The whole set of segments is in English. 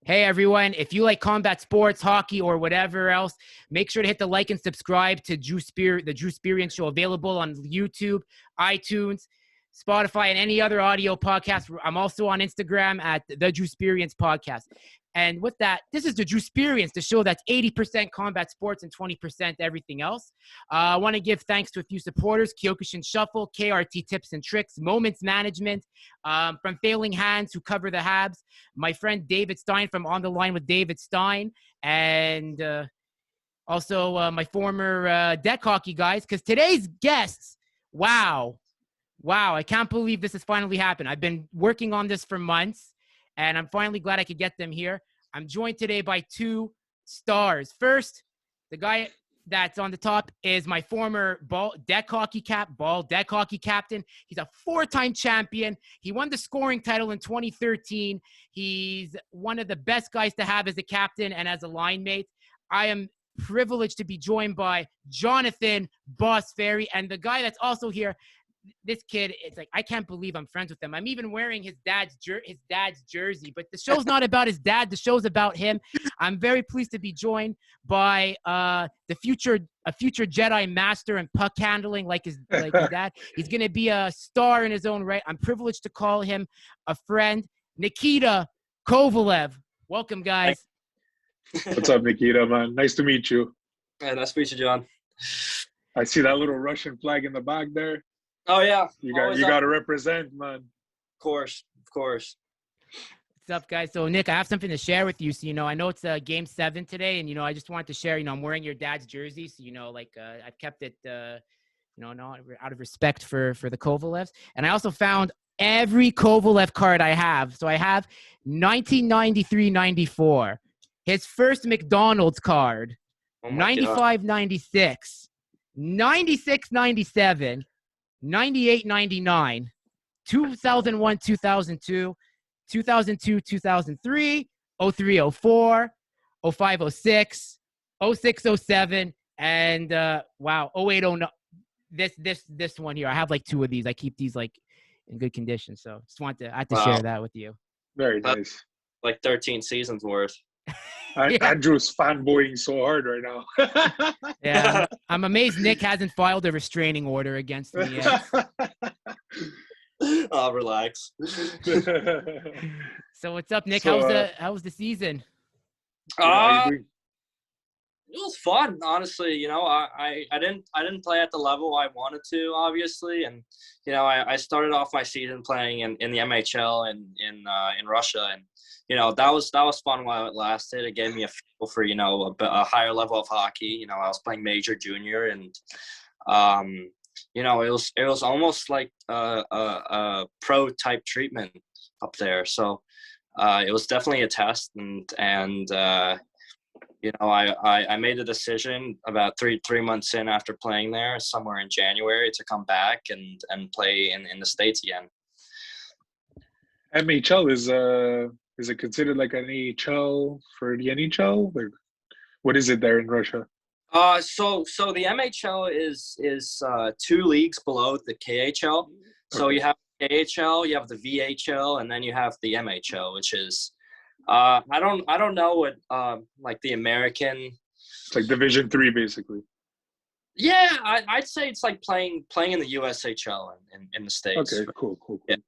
Hey everyone, if you like combat sports, hockey, or whatever else, make sure to hit the like and subscribe to the Drew Experience Show, available on YouTube, iTunes, Spotify, and any other audio podcast. I'm also on Instagram at the Drew Experience Podcast. And with that, this is the Drew Experience, the show that's 80% combat sports and 20% everything else. I want to give thanks to a few supporters: Kyokushin Shuffle, KRT Tips and Tricks, Moments Management, from Failing Hands, who cover the Habs, my friend David Stein from On the Line with David Stein, and also my former deck hockey guys, because today's guests, wow, I can't believe this has finally happened. I've been working on this for months, and I'm finally glad I could get them here. I'm joined today by two stars. First, the guy that's on the top is my former deck hockey captain. He's a 4-time champion. He won the scoring title in 2013. He's one of the best guys to have as a captain and as a line mate. I am privileged to be joined by Jonathan Boss Ferri, and the guy that's also here, this kid, it's like, I can't believe I'm friends with him. I'm even wearing his dad's jersey, but the show's not about his dad. The show's about him. I'm very pleased to be joined by a future Jedi master and puck handling like his dad. He's going to be a star in his own right. I'm privileged to call him a friend, Nikita Kovalev. Welcome, guys. What's up, Nikita, man? Nice to meet you. Yeah, nice to meet you, John. I see that little Russian flag in the back there. Oh yeah, you got to represent, man. Of course. What's up, guys? So Nick, I have something to share with you. So I know it's Game 7 today, and I just wanted to share. I'm wearing your dad's jersey, so I've kept it, not out of respect for the Kovalevs. And I also found every Kovalev card I have. So I have 1993-94, his first McDonald's card, 95-96, 96-97. 98-99, 2001-2002, 2002-2003, 03-04, 05-06, 06-07, and 08-09. This one here, I have like 2 of these. I keep these like in good condition, so I had to share that with you. Very nice. Like 13 seasons worth. Andrew's fanboying so hard right now. Yeah, I'm amazed Nick hasn't filed a restraining order against me yet. Oh, relax. So what's up, Nick? How was the season? It was fun, honestly. I didn't play at the level I wanted to, obviously, and I started off my season playing in the MHL in Russia, and that was fun while it lasted. It gave me a feel for a higher level of hockey. I was playing major, junior, and it was almost like a pro type treatment up there. So it was definitely a test, and I made a decision about three months in after playing there, somewhere in January, to come back and play in the States again. MHL is it considered like an AHL for the NHL? Like, what is it there in Russia? So the MHL is 2 leagues below the KHL. So you have KHL, you have the VHL, and then you have the MHL, which is I don't know what like the American. It's like Division 3, basically. Yeah, I'd say it's like playing in the USHL in the States. Okay, cool. Yeah.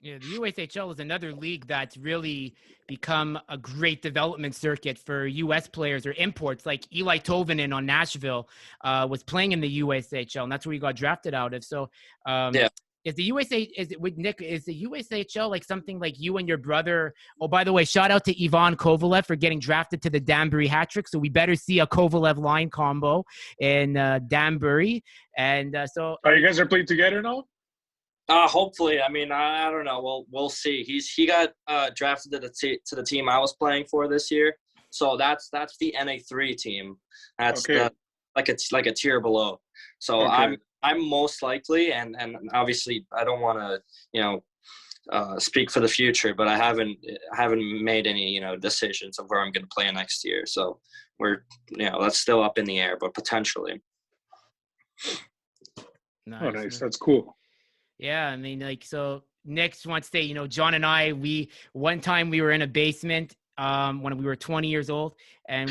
Yeah, the USHL is another league that's really become a great development circuit for U.S. players or imports. Like Eli Tovanen on Nashville was playing in the USHL, and that's where he got drafted out of. So, yeah. Is the USHL like something like you and your brother? Oh, by the way, shout out to Ivan Kovalev for getting drafted to the Danbury Hat. So we better see a Kovalev line combo in Danbury. And so, you guys are playing together now? Hopefully. I mean, I don't know. We'll see. He got drafted to the team I was playing for this year. So that's the NA3 team. That's okay. like a tier below. So okay. I'm most likely, and obviously I don't want to speak for the future, but I haven't made any decisions of where I'm going to play next year. So that's still up in the air, but potentially. Nice. Oh, nice. That's cool. Yeah, I mean, like, so Nick wants to say, John and I, one time we were in a basement when we were 20 years old, and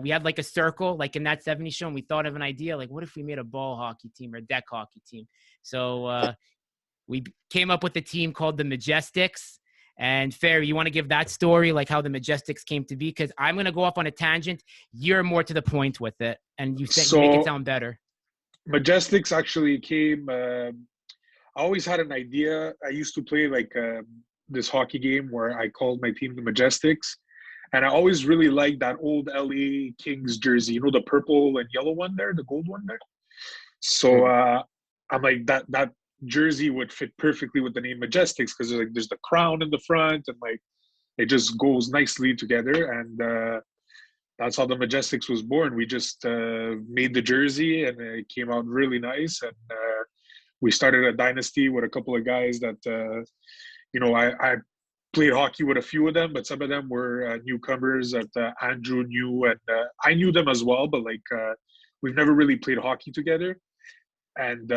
we had like a circle, like in that 70s show, and we thought of an idea, like, what if we made a ball hockey team or a deck hockey team? So we came up with a team called the Majestics. And Ferri, you want to give that story, like how the Majestics came to be? Because I'm going to go off on a tangent. You're more to the point with it, and you make it sound better. Majestics actually came. I always had an idea. I used to play like this hockey game where I called my team the Majestics. And I always really liked that old LA Kings jersey, the purple and yellow one there, the gold one there. So I'm like, that jersey would fit perfectly with the name Majestics because there's the crown in the front and like it just goes nicely together. And that's how the Majestics was born. We just made the jersey and it came out really nice. And we started a dynasty with a couple of guys that, I played hockey with a few of them, but some of them were newcomers that Andrew knew. And I knew them as well, but we've never really played hockey together. And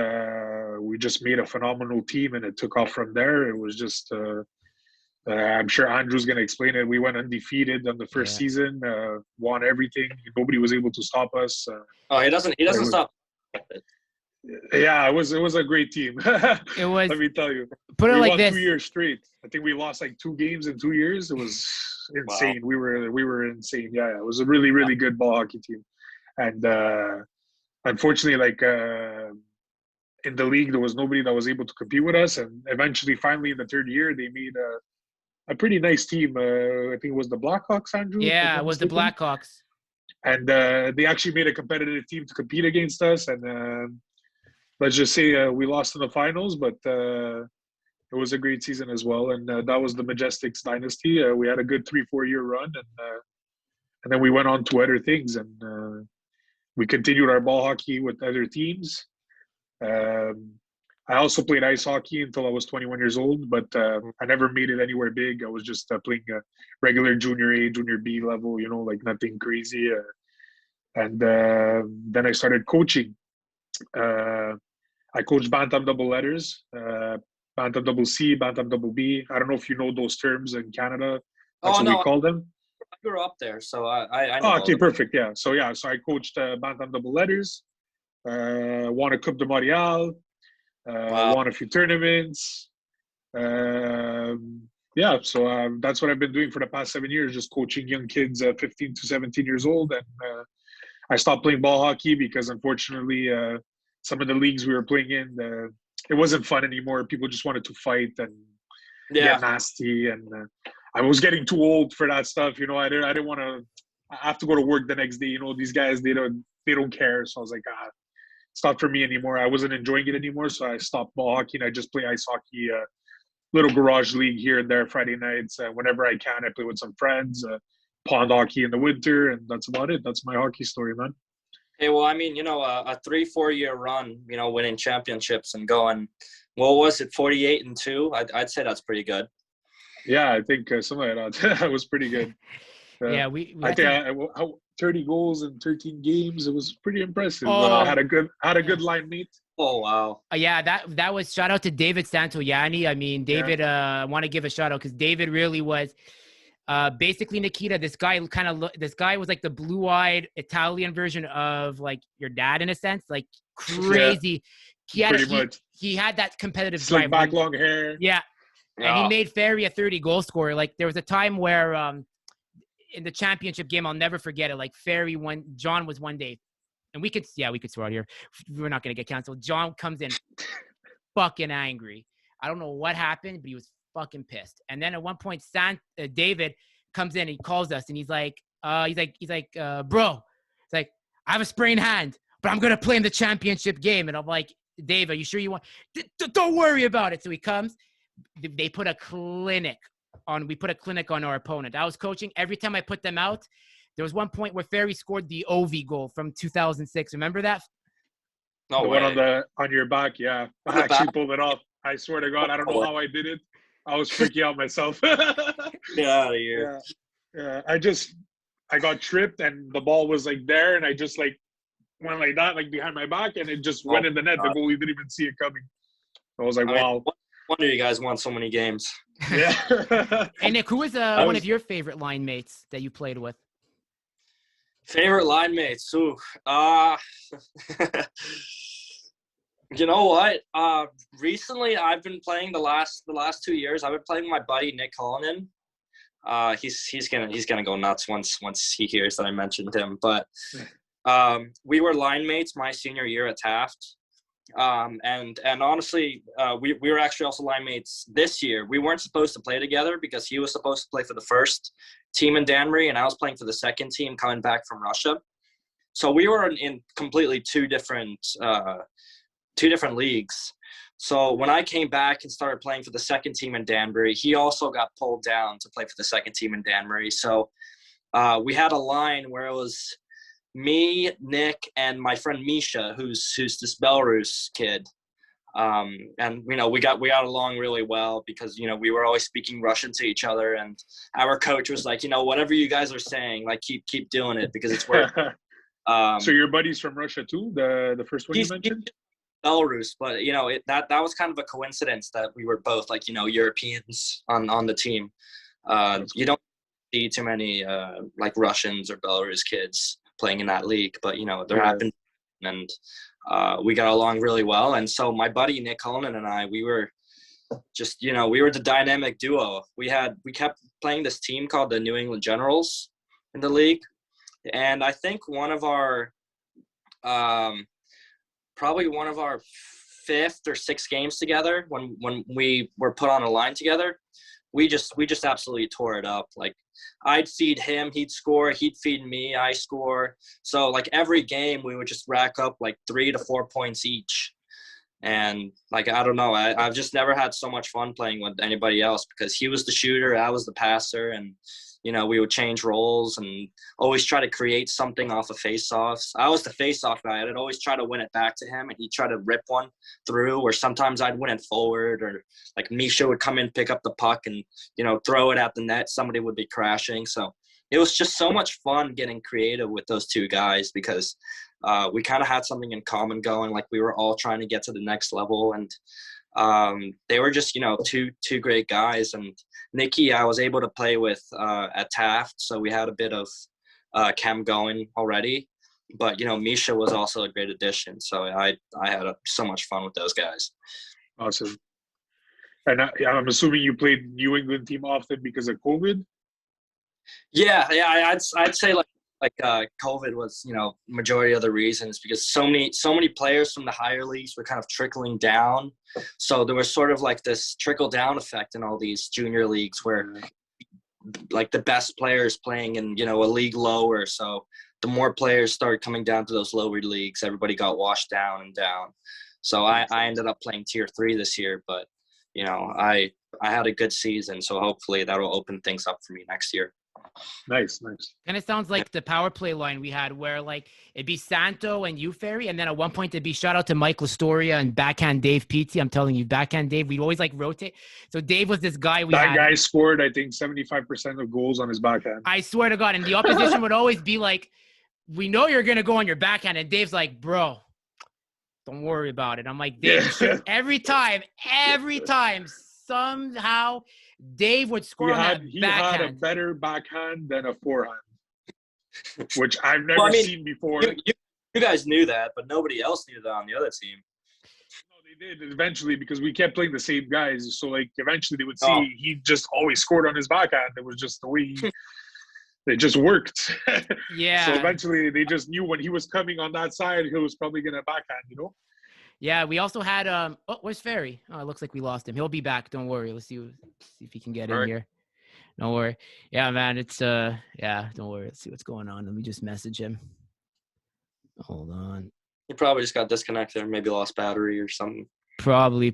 we just made a phenomenal team and it took off from there. It was just, I'm sure Andrew's going to explain it. We went undefeated on the first season, won everything. Nobody was able to stop us. He doesn't stop. Yeah, it was a great team. It was. Let me tell you. Put it we like won this. 2 years straight. I think we lost like 2 games in 2 years. It was insane. Wow. We were insane. Yeah, it was a really, really good ball hockey team. And unfortunately, in the league, there was nobody that was able to compete with us. And eventually, finally, in the 3rd year, they made a pretty nice team. I think it was the Blackhawks, Andrew? Yeah, it was the Blackhawks. And they actually made a competitive team to compete against us. And let's just say we lost in the finals, but it was a great season as well. And that was the Majestics dynasty. We had a good 3-4 year run. And then we went on to other things. And we continued our ball hockey with other teams. I also played ice hockey until I was 21 years old, but I never made it anywhere big. I was just playing regular junior A, junior B level, nothing crazy. And then I started coaching. I coached Bantam double letters, Bantam double C, Bantam double B. I don't know if you know those terms in Canada. That's what we call them. I grew up there, so I know. Okay, perfect. Yeah. So I coached Bantam double letters, won a Coupe de Montréal, won a few tournaments. So that's what I've been doing for the past 7 years, just coaching young kids 15 to 17 years old. And I stopped playing ball hockey because unfortunately some of the leagues we were playing in, it wasn't fun anymore. People just wanted to fight and get nasty. And I was getting too old for that stuff. I didn't want to, I have to go to work the next day. These guys, they don't care. So I was like, it's not for me anymore. I wasn't enjoying it anymore. So I stopped ball hockey and I just play ice hockey, little garage league here and there Friday nights. Whenever I can, I play with some friends, pond hockey in the winter. And that's about it. That's my hockey story, man. Hey, well, I mean, a 3-4 year run, winning championships and going, what was it, 48-2? I'd say that's pretty good. Yeah, I think something like that. That was pretty good. Yeah, I think I 30 goals in 13 games. It was pretty impressive. I had a good line mate. Oh wow! Yeah, that was shout out to David Santoyani. I mean, David. I want to give a shout out because David really was. Basically, Nikita, this guy was like the blue-eyed Italian version of like your dad in a sense, like crazy. Yeah, he had that competitive slick drive. Back, long hair. Yeah. And he made Ferri a 30 goal scorer. Like there was a time where in the championship game, I'll never forget it. Like Ferri John was one day, and we could swear out here. We're not gonna get canceled. John comes in fucking angry. I don't know what happened, but he was fucking pissed. And then at one point, David comes in and he calls us and he's like, bro, it's like, I have a sprained hand, but I'm gonna play in the championship game. And I'm like, Dave, are you sure you want? Don't worry about it. So he comes. They put a clinic on. We put a clinic on our opponent. I was coaching. Every time I put them out, there was one point where Ferri scored the OV goal from 2006. Remember that? No way. The one on your back. Yeah, I actually pulled it off. I swear to God, I don't know how I did it. I was freaking out myself. Get out of here. Yeah. I got tripped and the ball was like there and I just like went like that, like behind my back, and it just went in the net. The goalie didn't even see it coming. I was like, wow. wonder you guys won so many games. Yeah. Hey, Nick, who was one of your favorite line mates that you played with? Favorite line mates? Ooh. You know what? Recently, I've been playing the last 2 years. I've been playing with my buddy Nick Cullinan. He's gonna go nuts once he hears that I mentioned him. But we were line mates my senior year at Taft. And honestly, we were actually also line mates this year. We weren't supposed to play together because he was supposed to play for the first team in Danbury, and I was playing for the second team coming back from Russia. So we were in completely two different leagues. So when I came back and started playing for the second team in Danbury, he also got pulled down to play for the second team in Danbury. So we had a line where it was me, Nick, and my friend Misha, who's this Belarus kid. And we got along really well because we were always speaking Russian to each other, and our coach was like, whatever you guys are saying, like keep doing it because it's working. So your buddy's from Russia too, the first one you mentioned? Belarus, but that was kind of a coincidence that we were both like Europeans on the team. You don't see too many like Russians or Belarus kids playing in that league, but there happened, and we got along really well. And so my buddy Nick Cullinan and I, we were just we were the dynamic duo. We kept playing this team called the New England Generals in the league, and I think one of our probably one of our fifth or sixth games together when we were put on a line together, we just absolutely tore it up. Like I'd feed him, he'd score, he'd feed me, I score. So like every game we would just rack up like 3 to 4 points each. And like, I don't know, I've just never had so much fun playing with anybody else because he was the shooter, I was the passer, and we would change roles and always try to create something off of face-offs. I was the face-off guy. I'd always try to win it back to him, and he'd try to rip one through, or sometimes I'd win it forward, or like Misha would come in, pick up the puck, and, throw it at the net. Somebody would be crashing. So it was just so much fun getting creative with those two guys because we kind of had something in common going. Like we were all trying to get to the next level, and they were just two great guys. And Nikki I was able to play with at Taft, so we had a bit of chem going already, but Misha was also a great addition, so I had so much fun with those guys. Awesome. And I'm assuming you played New England team often because of COVID? Yeah, I'd say like COVID was majority of the reasons, because so many players from the higher leagues were kind of trickling down, so there was sort of like this trickle down effect in all these junior leagues where like the best players playing in a league lower, so the more players started coming down to those lower leagues, everybody got washed down and down. So I ended up playing tier 3 this year, but I had a good season, so hopefully that'll open things up for me next year. Nice. And it sounds like the power play line we had where like it'd be Santo and you, Ferry, and then at one point it'd be shout out to Mike Lastoria and backhand Dave Pizzi. I'm telling you, backhand Dave, we'd always like rotate. So Dave was this guy that guy scored, I think, 75% of goals on his backhand. I swear to God. And the opposition would always be like, we know you're going to go on your backhand. And Dave's like, bro, don't worry about it. I'm like, Dave, every time, somehow Dave would score on that backhand. He had a better backhand than a forehand, which I've never seen before. You guys knew that, but nobody else knew that on the other team. No, they did eventually because we kept playing the same guys. So, like, eventually they would see he just always scored on his backhand. It was just the way it just worked. Yeah. So eventually they just knew when he was coming on that side, he was probably going to backhand, Yeah, we also had where's Ferry? Oh, it looks like we lost him. He'll be back. Don't worry. Let's see if he can get in here. Don't worry. Yeah, man, it's don't worry. Let's see what's going on. Let me just message him. Hold on. He probably just got disconnected or maybe lost battery or something. Probably.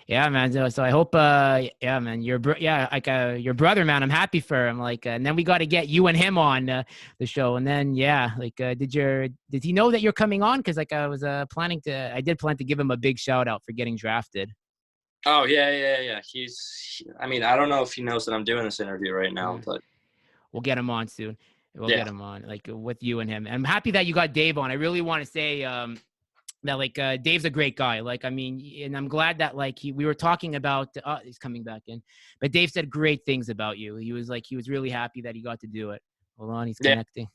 Yeah, man. So I hope man, your brother, man, I'm happy for him. Like and then we got to get you and him on the show. And then did he know that you're coming on? Because like I was I did plan to give him a big shout out for getting drafted. Oh yeah. I don't know if he knows that I'm doing this interview right now, but we'll get him on soon. We'll get him on, like with you and him. And I'm happy that you got Dave on. I really want to say that like Dave's a great guy. Like, I mean, and I'm glad that like we were talking about he's coming back in, but Dave said great things about you. He was really happy that he got to do it. Hold on, he's connecting.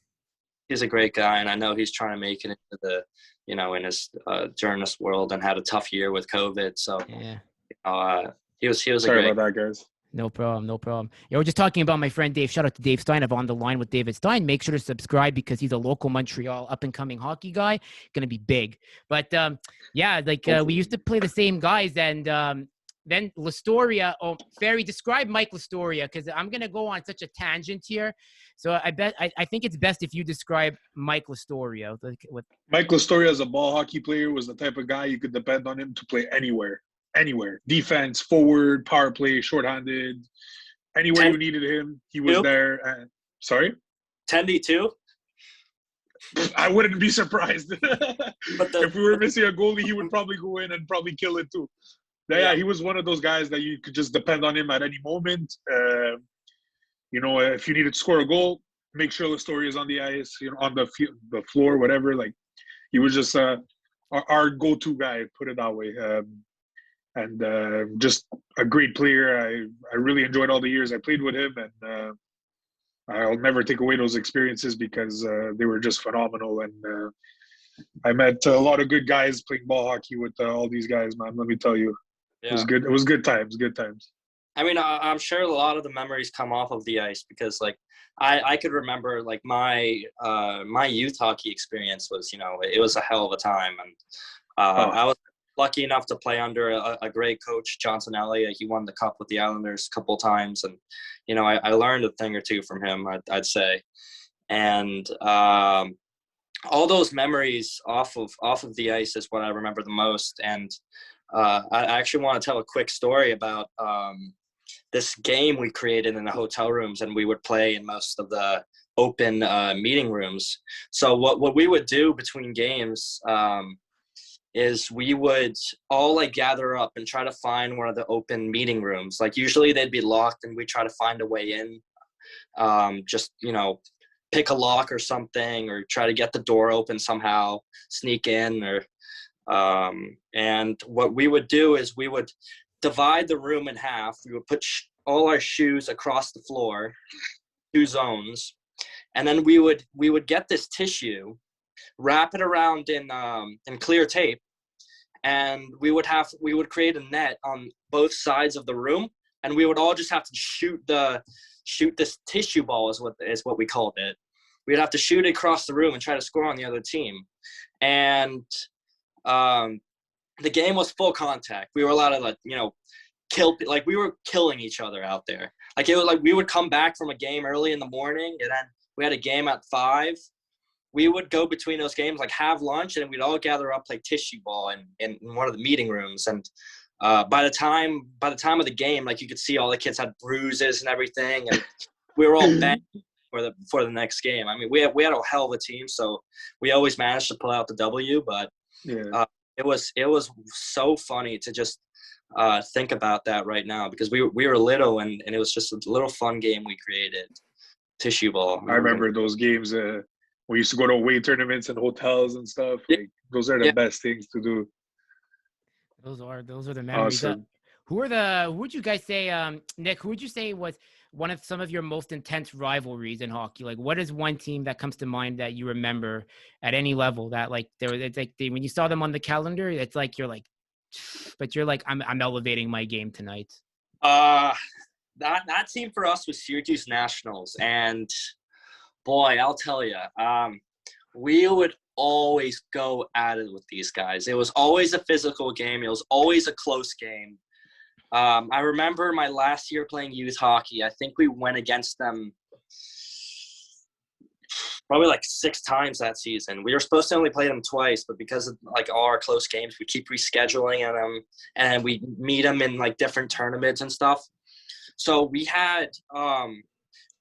He's a great guy, and I know he's trying to make it into the, in his journalist world, and had a tough year with COVID. So yeah, he was Sorry a great about that, guys. No problem. Yeah, we're just talking about my friend Dave. Shout out to Dave Stein. I'm on the line with David Stein. Make sure to subscribe because he's a local Montreal up-and-coming hockey guy. Going to be big. But, yeah, like we used to play the same guys. And then Lastoria. Oh, Ferri, describe Mike Lastoria because I'm going to go on such a tangent here. So I think it's best if you describe Mike Lastoria. Mike Lastoria as a ball hockey player was the type of guy you could depend on him to play anywhere. Defense, forward, power play, shorthanded, anywhere you needed him, he was there. Sorry? 10D2? I wouldn't be surprised. If we were missing a goalie, he would probably go in and probably kill it too. Yeah, he was one of those guys that you could just depend on him at any moment. If you needed to score a goal, make sure Lastoria is on the ice, on the floor, whatever. Like, he was just our go-to guy, put it that way. And just a great player. I really enjoyed all the years I played with him, and I'll never take away those experiences because they were just phenomenal. And I met a lot of good guys playing ball hockey with all these guys, man. Let me tell you, it was good. It was good times. Good times. I mean, I'm sure a lot of the memories come off of the ice because, like, I could remember like my youth hockey experience was, it was a hell of a time, and I was lucky enough to play under a great coach, Johnson Elliott. He won the cup with the Islanders a couple of times, and I learned a thing or two from him, I'd say. And all those memories off of the ice is what I remember the most. And I actually want to tell a quick story about this game we created in the hotel rooms, and we would play in most of the open meeting rooms. So what we would do between games is we would all like gather up and try to find one of the open meeting rooms. Like, usually they'd be locked and we try to find a way in, just, pick a lock or something, or try to get the door open somehow, sneak in, or, and what we would do is we would divide the room in half. We would put all our shoes across the floor, 2 zones. And then we would get this tissue, wrap it around in clear tape, and we would create a net on both sides of the room, and we would all just have to shoot this tissue ball is what we called it. We'd have to shoot it across the room and try to score on the other team. And the game was full contact. We were allowed to we were killing each other out there. Like, it was like we would come back from a game early in the morning, and then we had a game at 5. We would go between those games, like, have lunch, and we'd all gather up, like, tissue ball in one of the meeting rooms. And by the time of the game, like, you could see all the kids had bruises and everything, and we were all banged for the next game. I mean, we had a hell of a team, so we always managed to pull out the W. But it was so funny to just think about that right now, because we were little, and it was just a little fun game we created. Tissue ball. I remember those games. We used to go to away tournaments and hotels and stuff. Like, those are the best things to do. Those are the memories. Awesome. Who would you guys say, Nick, who would you say was one of some of your most intense rivalries in hockey? Like, what is one team that comes to mind that you remember at any level that, like, when you saw them on the calendar, it's like, you're like, I'm elevating my game tonight. That team for us was Syracuse Nationals, and boy, I'll tell you, we would always go at it with these guys. It was always a physical game. It was always a close game. I remember my last year playing youth hockey. I think we went against them probably like 6 times that season. We were supposed to only play them twice, but because of like all our close games, we keep rescheduling them, and we meet them in like different tournaments and stuff. So we had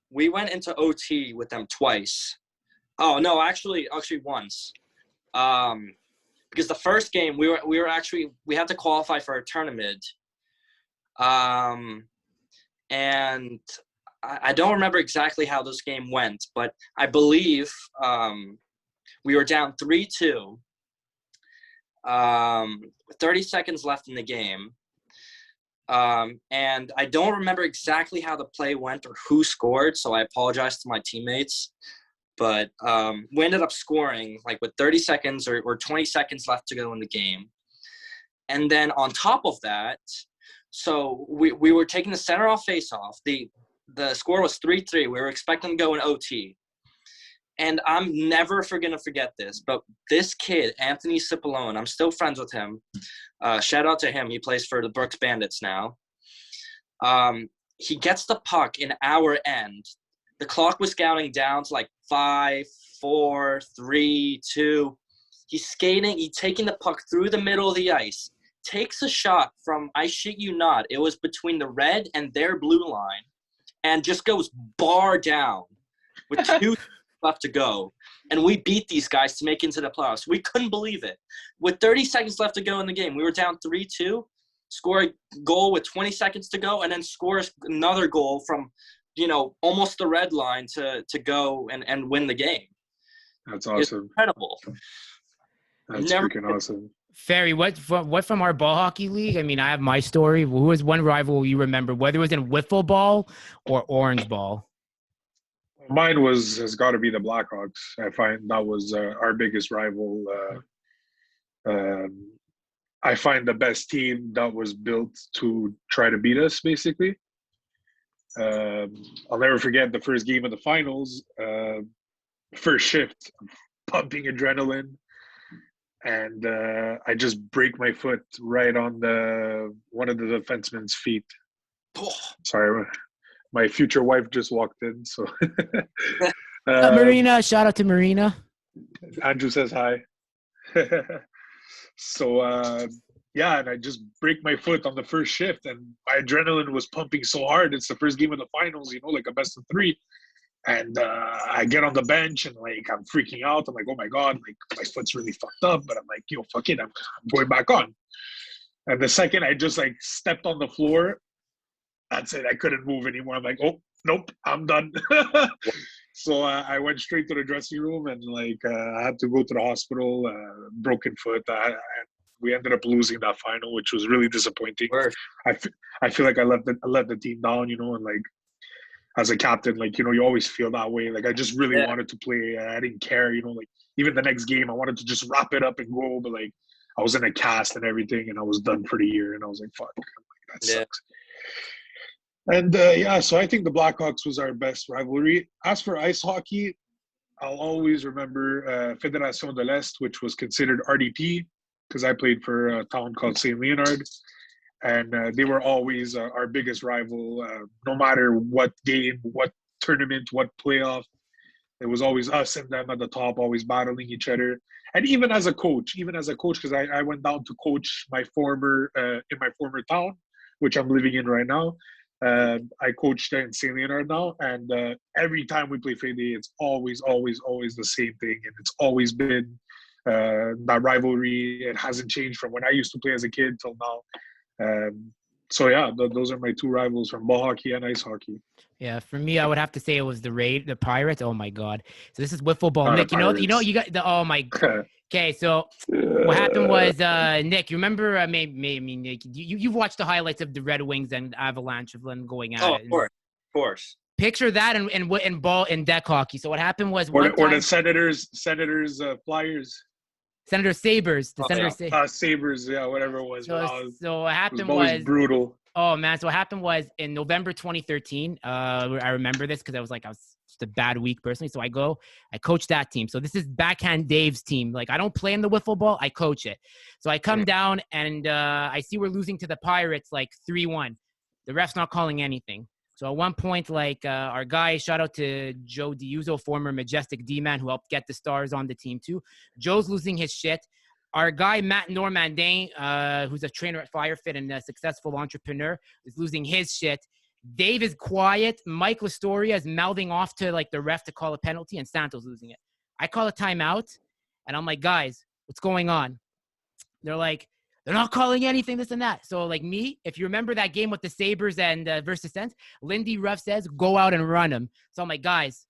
we went into OT with them twice. Oh no, actually once. Because the first game we had to qualify for a tournament. And I don't remember exactly how this game went, but I believe we were down 3-2. 30 seconds left in the game. And I don't remember exactly how the play went or who scored, so I apologize to my teammates. But we ended up scoring like with 30 seconds or 20 seconds left to go in the game. And then on top of that, so we were taking the center off face-off. The score was 3-3. We were expecting to go in OT. And I'm never going to forget this, but this kid, Anthony Cipollone, I'm still friends with him. Shout out to him. He plays for the Brooks Bandits now. He gets the puck in our end. The clock was counting down to like 5, 4, 3, 2. He's skating. He's taking the puck through the middle of the ice. Takes a shot from, I shit you not, it was between the red and their blue line, and just goes bar down with 2 left to go. And we beat these guys to make it into the playoffs. We couldn't believe it. With 30 seconds left to go in the game, we were down 3-2, score a goal with 20 seconds to go, and then score another goal from, almost the red line to go and win the game. That's awesome. It's incredible. That's freaking awesome. Ferry, what from our ball hockey league? I mean, I have my story. Who was one rival you remember, whether it was in wiffle ball or orange ball? Mine has got to be the Blackhawks. I find that was our biggest rival. I find the best team that was built to try to beat us, basically. I'll never forget the first game of the finals. First shift, pumping adrenaline. And I just break my foot right on one of the defensemen's feet. Oh. Sorry, my future wife just walked in. So, Marina, shout out to Marina. Andrew says hi. So, and I just break my foot on the first shift, and my adrenaline was pumping so hard. It's the first game of the finals, like a best of 3. And I get on the bench and I'm freaking out. I'm like, oh my God, my foot's really fucked up. But I'm like, fuck it, I'm going back on. And the second I just stepped on the floor, that's it. I couldn't move anymore. I'm like, oh, nope, I'm done. So I went straight to the dressing room and I had to go to the hospital, broken foot. We ended up losing that final, which was really disappointing. I feel like I let the team down, and as a captain, you always feel that way. I just really wanted to play. I didn't care, even the next game, I wanted to just wrap it up and go. But I was in a cast and everything, and I was done for the year. And I was like, fuck, that sucks. And so I think the Blackhawks was our best rivalry. As for ice hockey, I'll always remember Fédération de l'Est, which was considered RDP, because I played for a town called St. Leonard. And they were always our biggest rival, no matter what game, what tournament, what playoff. It was always us and them at the top, always battling each other. And even as a coach, because I went down to coach in my former town, which I'm living in right now. I coached in St. Leonard now, and every time we play Fade, it's always the same thing, and it's always been that rivalry. It hasn't changed from when I used to play as a kid till now. Those are my 2 rivals from ball hockey and ice hockey. Yeah, for me, I would have to say it was the Pirates. Oh my God! So this is wiffle ball. Nick, you got the. Oh my. Okay, so what happened was, Nick, you remember? Maybe Nick, you've watched the highlights of the Red Wings and Avalanche of them going at it. Of course. Picture that in ball in deck hockey. So what happened was, or the Senators, Flyers. Senator Sabres. Sabres, whatever it was. So what happened was brutal. Oh, man. So what happened was in November 2013, I remember this because I was just a bad week personally. So I coached that team. So this is Backhand Dave's team. I don't play in the wiffle ball. I coach it. So I come down and I see we're losing to the Pirates 3-1. The ref's not calling anything. So at one point, our guy, shout out to Joe Diuzo, former Majestic D-man who helped get the Stars on the team too. Joe's losing his shit. Our guy, Matt Normandin, who's a trainer at Firefit and a successful entrepreneur, is losing his shit. Dave is quiet. Mike Lastoria is mouthing off to the ref to call a penalty, and Santos losing it. I call a timeout, and I'm like, guys, what's going on? They're like, they're not calling anything, this and that. So, me, if you remember that game with the Sabres and versus Sens, Lindy Ruff says, go out and run them. So I'm like, guys,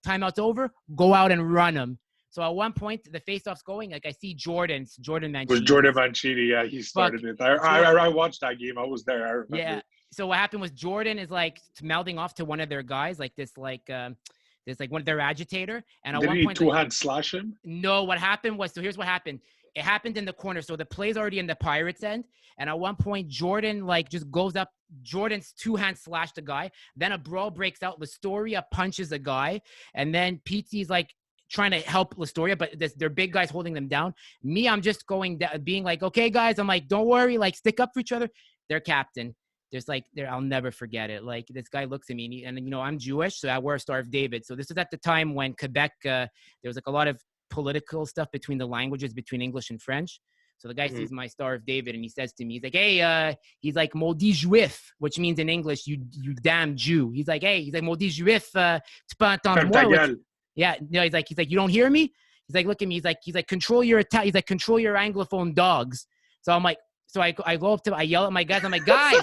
timeout's over. Go out and run them. So at one point, the face-off's going. Like I see Jordan Mancini. It was Jordan Mancini. Yeah, he started it. I watched that game. I was there. I remember. Yeah. So what happened was Jordan is like mouthing off to one of their guys, like this, like there's like one of their agitator. And at Did one he point, two-hand slash him? No, what happened was, so here's what happened. It happened in the corner. So the play's already in the Pirates end. And at one point, Jordan like just goes up. Jordan's two-hand slashed the guy. Then a brawl breaks out. Lastoria punches a guy. And then Pizzi's like trying to help Lastoria, but they're big guys holding them down. Me, I'm just going down, being like, okay, guys, I'm like, don't worry, like stick up for each other. Their captain. There's like, I'll never forget it. Like this guy looks at me and you know, I'm Jewish, so I wear a Star of David. So this is at the time when Quebec, there was like a lot of political stuff between the languages, between English and French. So the guy sees my Star of David and he says to me, he's like, hey, he's like, maudit juif, which means in English, you damn Jew. He's like, hey, he's like, maudit juif, tu peux entendre moi? Yeah, no, he's like, you don't hear me? He's like, look at me. He's like, control your he's like, control your Anglophone dogs. So I'm like, so I go up to, I yell at my guys. I'm like, guys,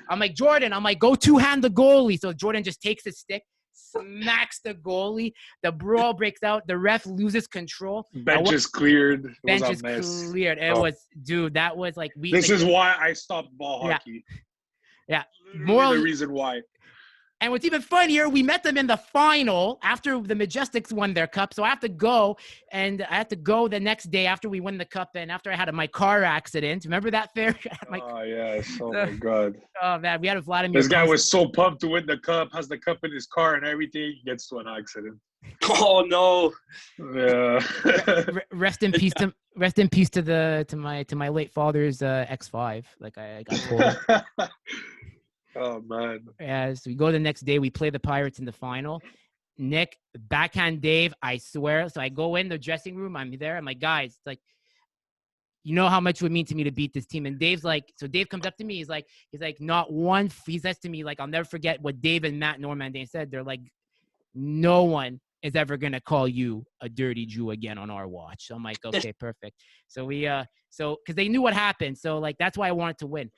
I'm like, Jordan, I'm like, go two-hand the goalie. So Jordan just takes his stick, smacks the goalie. The brawl breaks out. The ref loses control. Bench is cleared. Bench is cleared. It was, dude, that was like, this is why I stopped ball hockey. Yeah. More the reason why. And what's even funnier, we met them in the final after the Majestics won their cup. So I have to go the next day after we win the cup and after I had my car accident. Remember that, Ferri? Oh, yes. Oh, my God. Oh, man. We had a Vladimir. This guy was so pumped to win the cup, has the cup in his car and everything. He gets to an accident. Oh, no. Yeah. Rest in peace to my late father's X5. Like I got told. Oh, man. As we go the next day, we play the Pirates in the final. Nick, backhand Dave, I swear. So I go in the dressing room. I'm there. I'm like, guys, it's like, you know how much it would mean to me to beat this team. And Dave's like, so Dave comes up to me. He's like, not one. He says to me, like, I'll never forget what Dave and Matt Normandin said. They're like, no one is ever going to call you a dirty Jew again on our watch. So I'm like, okay, perfect. So because they knew what happened. So like, that's why I wanted to win.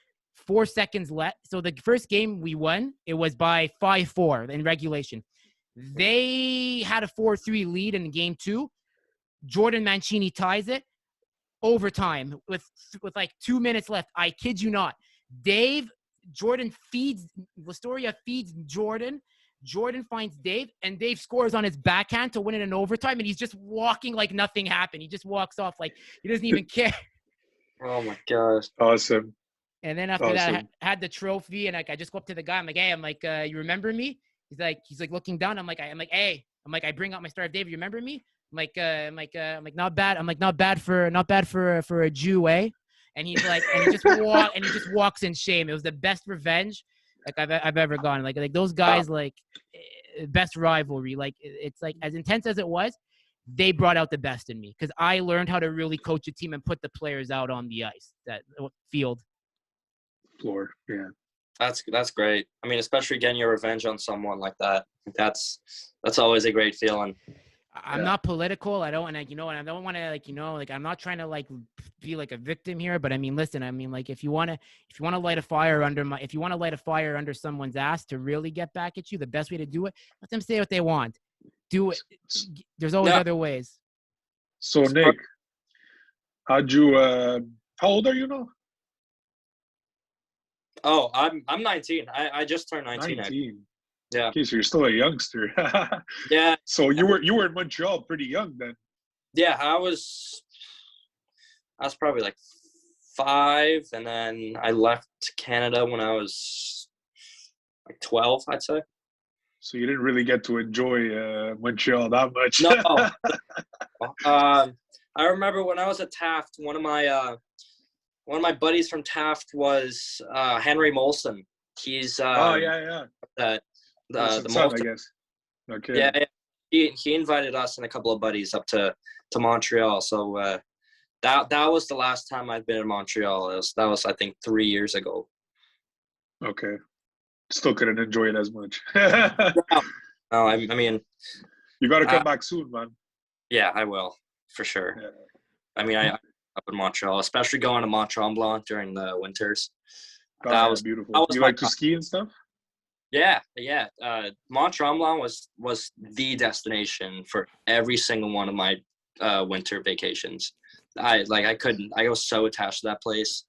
4 seconds left. So the first game we won, it was by 5-4 in regulation. They had a 4-3 lead in game 2. Jordan Mancini ties it. Overtime with like 2 minutes left. I kid you not. Jordan feeds, Lastoria feeds Jordan. Jordan finds Dave, and Dave scores on his backhand to win it in overtime, and he's just walking like nothing happened. He just walks off like he doesn't even care. Oh, my gosh. Awesome. And then after that, I had the trophy, and like I just go up to the guy. I'm like, hey, I'm like, you remember me? He's like looking down. I'm like, hey, I bring out my Star of David. You remember me? I'm like, not bad. I'm like, not bad for a Jew, eh? And he's like, and he just walks in shame. It was the best revenge like I've ever gone. Like those guys, like best rivalry. Like it's like as intense as it was, they brought out the best in me because I learned how to really coach a team and put the players out on the ice, that field. Floor, yeah. That's great. I mean, especially getting your revenge on someone like that. That's always a great feeling. I'm not political. I don't, and I don't want to I'm not trying to like be like a victim here. But I mean, listen. I mean, like if you want to light a fire under someone's ass to really get back at you, the best way to do it, let them say what they want. Do it. There's always other ways. So Nick, how old are you now? Oh, I'm 19. I just turned 19. 19. Yeah. Okay, so you're still a youngster. Yeah. So you were in Montreal pretty young then. Yeah, I was probably like 5, and then I left Canada when I was like 12, I'd say. So you didn't really get to enjoy Montreal that much. No. I remember when I was at Taft, one of my buddies from Taft was Henry Molson. He's the Molson, I guess. Okay. Yeah. He invited us and a couple of buddies up to Montreal. So that was the last time I'd been in Montreal. That was I think 3 years ago. Okay. Still couldn't enjoy it as much. No, I mean, you got to come back soon, man. Yeah, I will for sure. Yeah. I mean, I up in Montreal, especially going to Mont Tremblant during the winters. That was beautiful. You like to ski and stuff? Yeah. Mont Tremblant was the destination for every single one of my winter vacations. I was so attached to that place.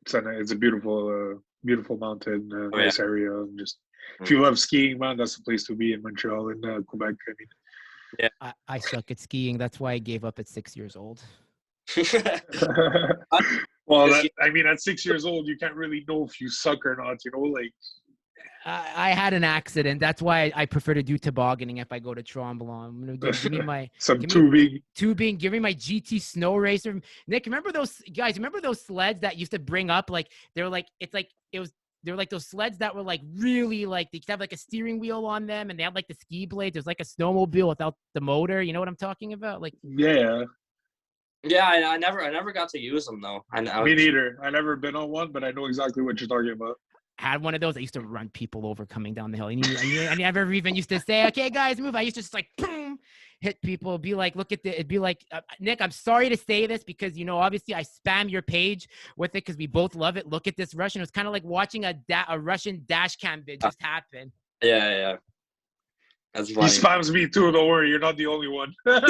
It's a beautiful, beautiful mountain, nice area. And just if Mm-hmm. you love skiing, man, that's the place to be in Montreal and Quebec. I mean, Yeah. I suck at skiing. That's why I gave up at 6 years old. well, at 6 years old, you can't really know if you suck or not. You know, like I had an accident. That's why I prefer to do tobogganing if I go to Tremblant. I'm gonna give me my tubing. Give me my GT snow racer. Nick, remember those guys? Remember those sleds that used to bring up like they were like they were like those sleds that were like really like they could have like a steering wheel on them and they had like the ski blades. There's like a snowmobile without the motor. You know what I'm talking about? Like yeah. Yeah, I never got to use them though. Me neither. I never been on one, but I know exactly what you're talking about. Had one of those. I used to run people over coming down the hill. And I never even used to say, "Okay, guys, move." I used to just like boom, hit people. Be like, look at the. It'd be like, Nick, I'm sorry to say this because obviously I spam your page with it because we both love it. Look at this Russian. It was kind of like watching a Russian dash cam vid just happen. Yeah. That's funny. He spams me too. Don't worry, you're not the only one. I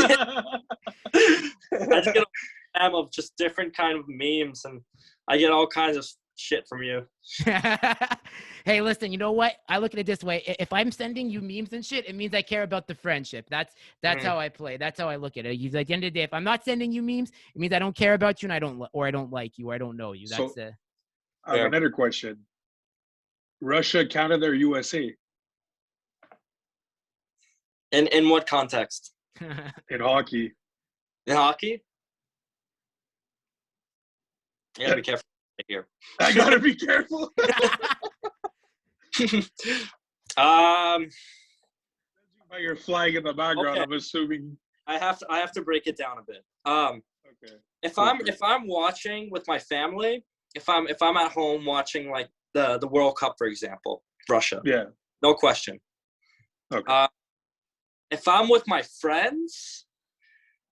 just get a spam of just different kind of memes, and I get all kinds of shit from you. Hey, listen, you know what? I look at it this way. If I'm sending you memes and shit, it means I care about the friendship. That's how I play. That's how I look at it. At the end of the day, if I'm not sending you memes, it means I don't care about you and I don't like you or I don't know you. That's I have another question. Russia, Canada, or USA? In what context? In hockey. In hockey? You gotta be careful here. I gotta be careful. By your flag in the background, okay. I'm assuming. I have to break it down a bit. Okay. If I'm watching with my family, if I'm at home watching like the World Cup, for example, Russia. Yeah. No question. Okay. If I'm with my friends,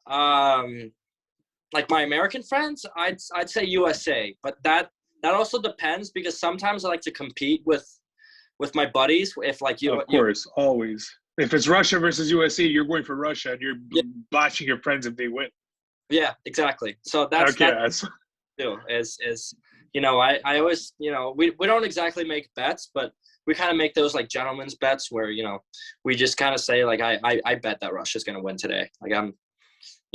like my American friends, I'd say USA, but that also depends because sometimes I like to compete with my buddies. If like you, of course, always. If it's Russia versus USA, you're going for Russia, and you're bashing your friends if they win. Yeah, exactly. So that's okay. I always we don't exactly make bets, but we kind of make those like gentlemen's bets where we just kind of say like I bet that Russia's gonna win today. Like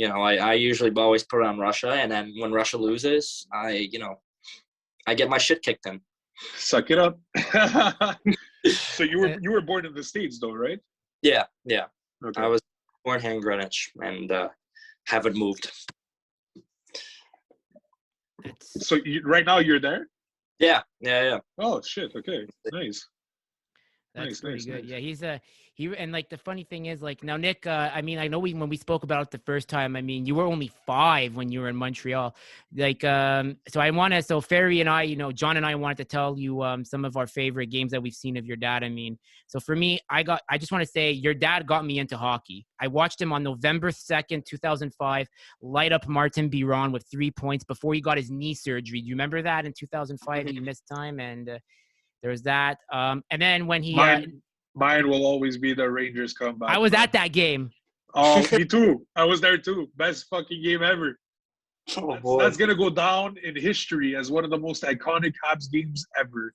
I usually always put on Russia, and then when Russia loses, I get my shit kicked in. Suck it up. So you were born in the States though, right? Yeah. Okay. I was born here in Greenwich and haven't moved. So right now you're there? Yeah. Oh shit! Okay, nice. That's pretty good. Nice. Yeah, and like the funny thing is like now Nick, I mean I know when we spoke about it the first time, I mean you were only 5 when you were in Montreal, like so Ferri and I, John and I wanted to tell you some of our favorite games that we've seen of your dad. I mean, so for me, I just want to say your dad got me into hockey. I watched him on November 2nd, 2005, light up Martin Biron with 3 points before he got his knee surgery. Do you remember that in 2005? He missed time and. There's that. And then when he... Mine will always be the Rangers comeback. I was at that game. Oh, me too. I was there too. Best fucking game ever. That's going to go down in history as one of the most iconic Habs games ever.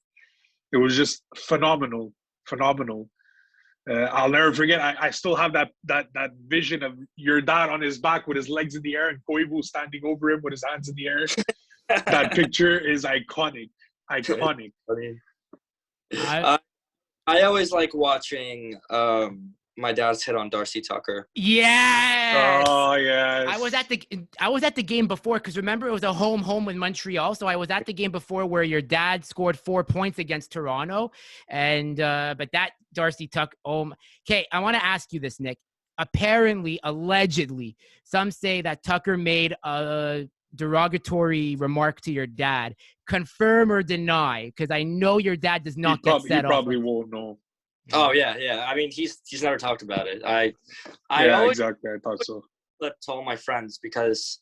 It was just phenomenal. I'll never forget. I still have that vision of your dad on his back with his legs in the air and Koivu standing over him with his hands in the air. That picture is iconic. I always like watching my dad's hit on Darcy Tucker. Yes. Oh yes. I was at the game before because remember it was a home in Montreal, so I was at the game before where your dad scored 4 points against Toronto, and but that Darcy Tucker. Okay, I want to ask you this, Nick. Apparently, allegedly, some say that Tucker made a derogatory remark to your dad. Confirm or deny? Because I know your dad does not get set off. He probably won't know. Oh yeah. I mean, he's never talked about it. I always exactly. I thought so. To all my friends because,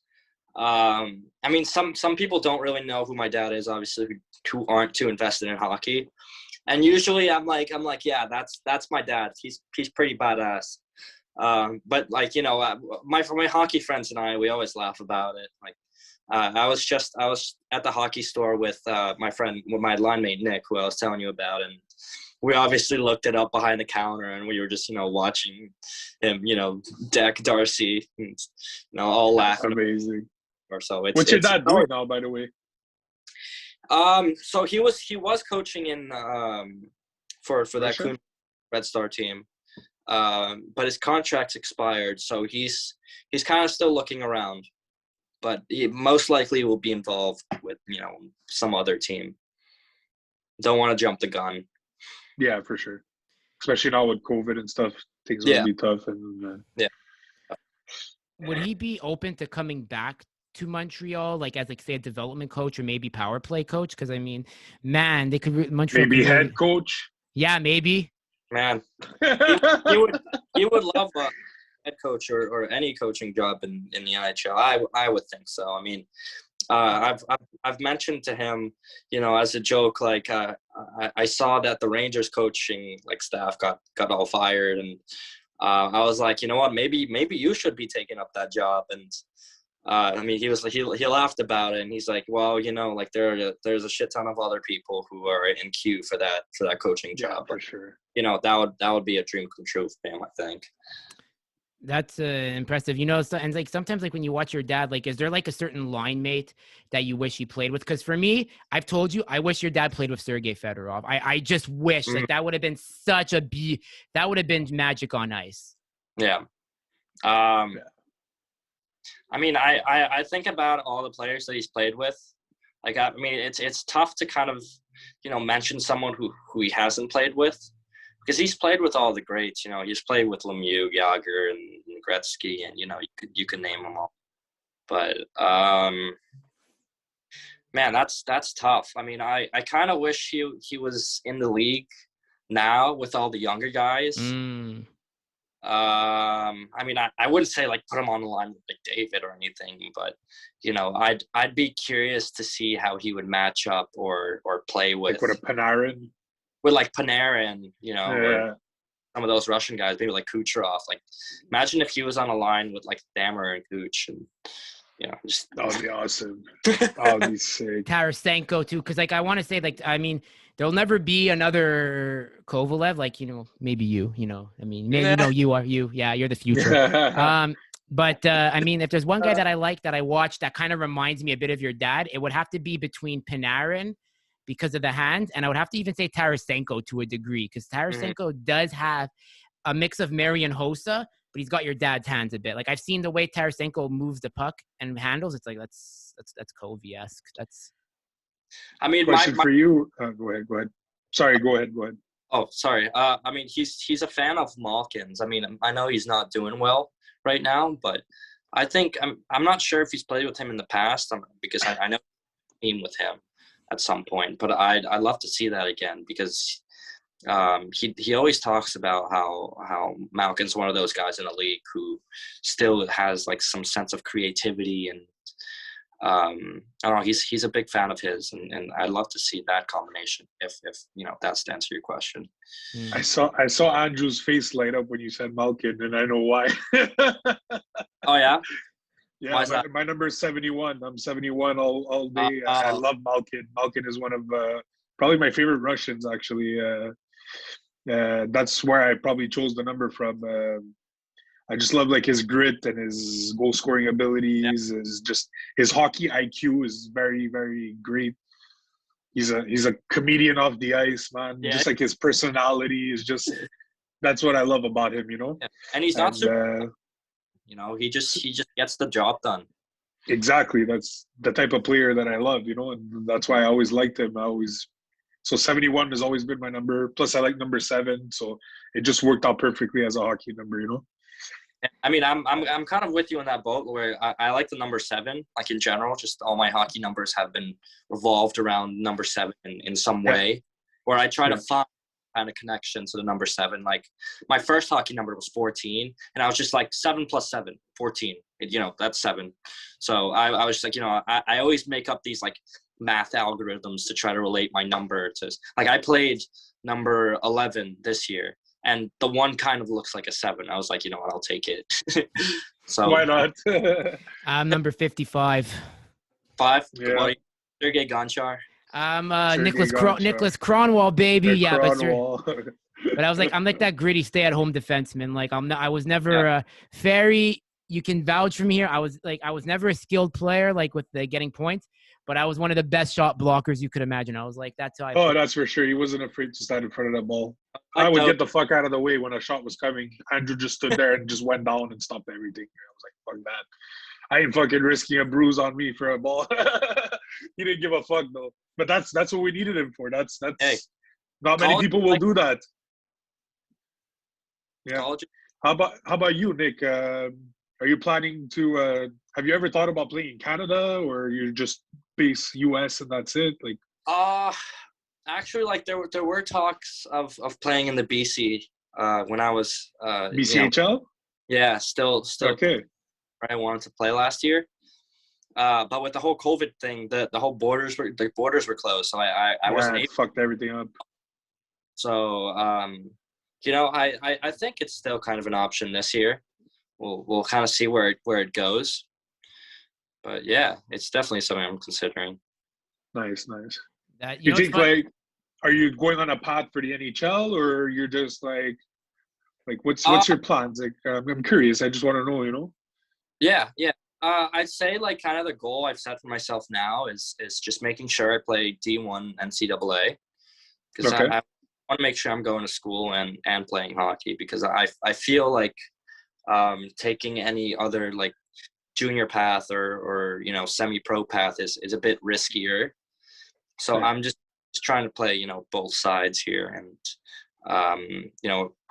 I mean, some people don't really know who my dad is. Obviously, who aren't too invested in hockey, and usually I'm like, yeah, that's my dad. He's pretty badass. But like, you know, my hockey friends and I, we always laugh about it. Like, I was at the hockey store with my line mate Nick, who I was telling you about, and we obviously looked it up behind the counter, and we were just, you know, watching him, you know, deck Darcy, and, you know, all laughing. Amazing. Or so. What's your dad doing now, by the way? So he was coaching in for that Kuhn Red Star team, but his contract's expired, so he's kind of still looking around, but he most likely will be involved with, you know, some other team. Don't want to jump the gun. Yeah, for sure. Especially now with COVID and stuff, things will be tough. And would he be open to coming back to Montreal, like as like say a development coach or maybe power play coach? Because I mean, man, they could Montreal maybe could head coach. Yeah, maybe. Man, he would love a head coach or any coaching job in the NHL. I would think so. I mean, I've mentioned to him, you know, as a joke, like I saw that the Rangers coaching like staff got all fired, and I was like, you know what, maybe you should be taking up that job. And I mean, he was like, he laughed about it, and he's like, well, you know, like there's a shit ton of other people who are in queue for that coaching job. For sure. You know, that would be a dream come true for him, I think. That's impressive. You know, and like sometimes like when you watch your dad, like, is there like a certain line mate that you wish he played with? Because for me, I've told you, I wish your dad played with Sergei Fedorov. I just wish like that would have been that would have been magic on ice. Yeah. I mean, I think about all the players that he's played with. Like, I mean, it's tough to kind of, you know, mention someone who he hasn't played with, because he's played with all the greats. You know, he's played with Lemieux, Yager, and Gretzky, and, you know, you could name them all. But man, that's tough. I mean, I kind of wish he was in the league now with all the younger guys. I mean, I wouldn't say like put him on the line with like David or anything, but, you know, I'd be curious to see how he would match up or play with like a Panarin. With like Panarin, you know, or some of those Russian guys, maybe like Kucherov. Like, imagine if he was on a line with like Stammer and Kuch, and, you know, just that would be awesome. That would be sick. Tarasenko too, because like I want to say, like, I mean, there'll never be another Kovalev, like, you know, maybe you know, I mean, maybe, you know, you're the future. But I mean, if there's one guy that I like that I watched that kind of reminds me a bit of your dad, it would have to be between Panarin, because of the hands, and I would have to even say Tarasenko to a degree, because Tarasenko does have a mix of Marian Hossa, but he's got your dad's hands a bit. Like, I've seen the way Tarasenko moves the puck and handles. It's like that's Kovy-esque. That's. I mean, question for you. Go ahead. Sorry, go ahead. Oh, sorry. I mean, he's a fan of Malkin's. I mean, I know he's not doing well right now, but I think I'm not sure if he's played with him in the past, because I know team with him at some point, but I'd love to see that again, because he always talks about how Malkin's one of those guys in the league who still has like some sense of creativity, and I don't know, he's a big fan of his, and I'd love to see that combination if you know, that's to answer your question. I saw Andrew's face light up when you said Malkin, and I know why. Oh yeah. Yeah, my number is 71. I'm 71 all day. I love Malkin. Malkin is one of probably my favorite Russians, actually. That's where I probably chose the number from. I just love like his grit and his goal scoring abilities. His hockey IQ is very, very great. He's a comedian off the ice, man. Yeah. Just like his personality is just, that's what I love about him, you know. Yeah. And he's not super. You know, he just gets the job done. Exactly. That's the type of player that I love, you know, and that's why I always liked him. So 71 has always been my number. Plus, I like number 7, so it just worked out perfectly as a hockey number, you know. I mean, I'm kind of with you in that boat, where I like the number 7. Like, in general, just all my hockey numbers have been revolved around number 7 in some way, where I try to find kind of connection to the number 7. Like, my first hockey number was 14, and I was just like 7 plus 7, 14. You know, that's 7. So I was just like, you know, I always make up these like math algorithms to try to relate my number to, like, I played number 11 this year, and the one kind of looks like a 7. I was like, you know what, I'll take it. So Why not? I'm number 55. 5. Yeah. What are you, Sergey Gonchar? I'm Sergey Gonchar. Nicholas Cronwall, baby. The Yeah, Cronwall. but I was like, I'm like that gritty stay-at-home defenseman. Like I was never Yeah. Ferry. You can vouch for me here. I was never a skilled player, like with the getting points, but I was one of the best shot blockers you could imagine. I was like, that's how I. Oh, that's for sure. He wasn't afraid to stand in front of that ball. Like I would get the fuck out of the way when a shot was coming. Andrew just stood there and just went down and stopped everything. I was like, fuck that. I ain't fucking risking a bruise on me for a ball. He didn't give a fuck though. But that's what we needed him for. That's Hey, not many people will do that. Yeah. college. How about you, Nick? Are you planning to? Have you ever thought about playing in Canada, or you're just base US and that's it? Like, Actually, like there were talks of playing in the BC when I was BCHL? Yeah, still Okay. I wanted to play last year. But with the whole COVID thing, the whole borders were closed, so I wasn't able. Fucked everything up. So I think it's still kind of an option this year. We'll kind of see where it goes. But yeah, it's definitely something I'm considering. Nice. That, You think like, are you going on a path for the NHL, or you're just like what's your plans? Like, I'm curious. I just want to know. You know. Yeah. I'd say like kind of the goal I've set for myself now is just making sure I play D1 NCAA, because Okay. I want to make sure I'm going to school and playing hockey, because I feel like taking any other like junior path or semi-pro path is a bit riskier. So Yeah. I'm just trying to play both sides here, and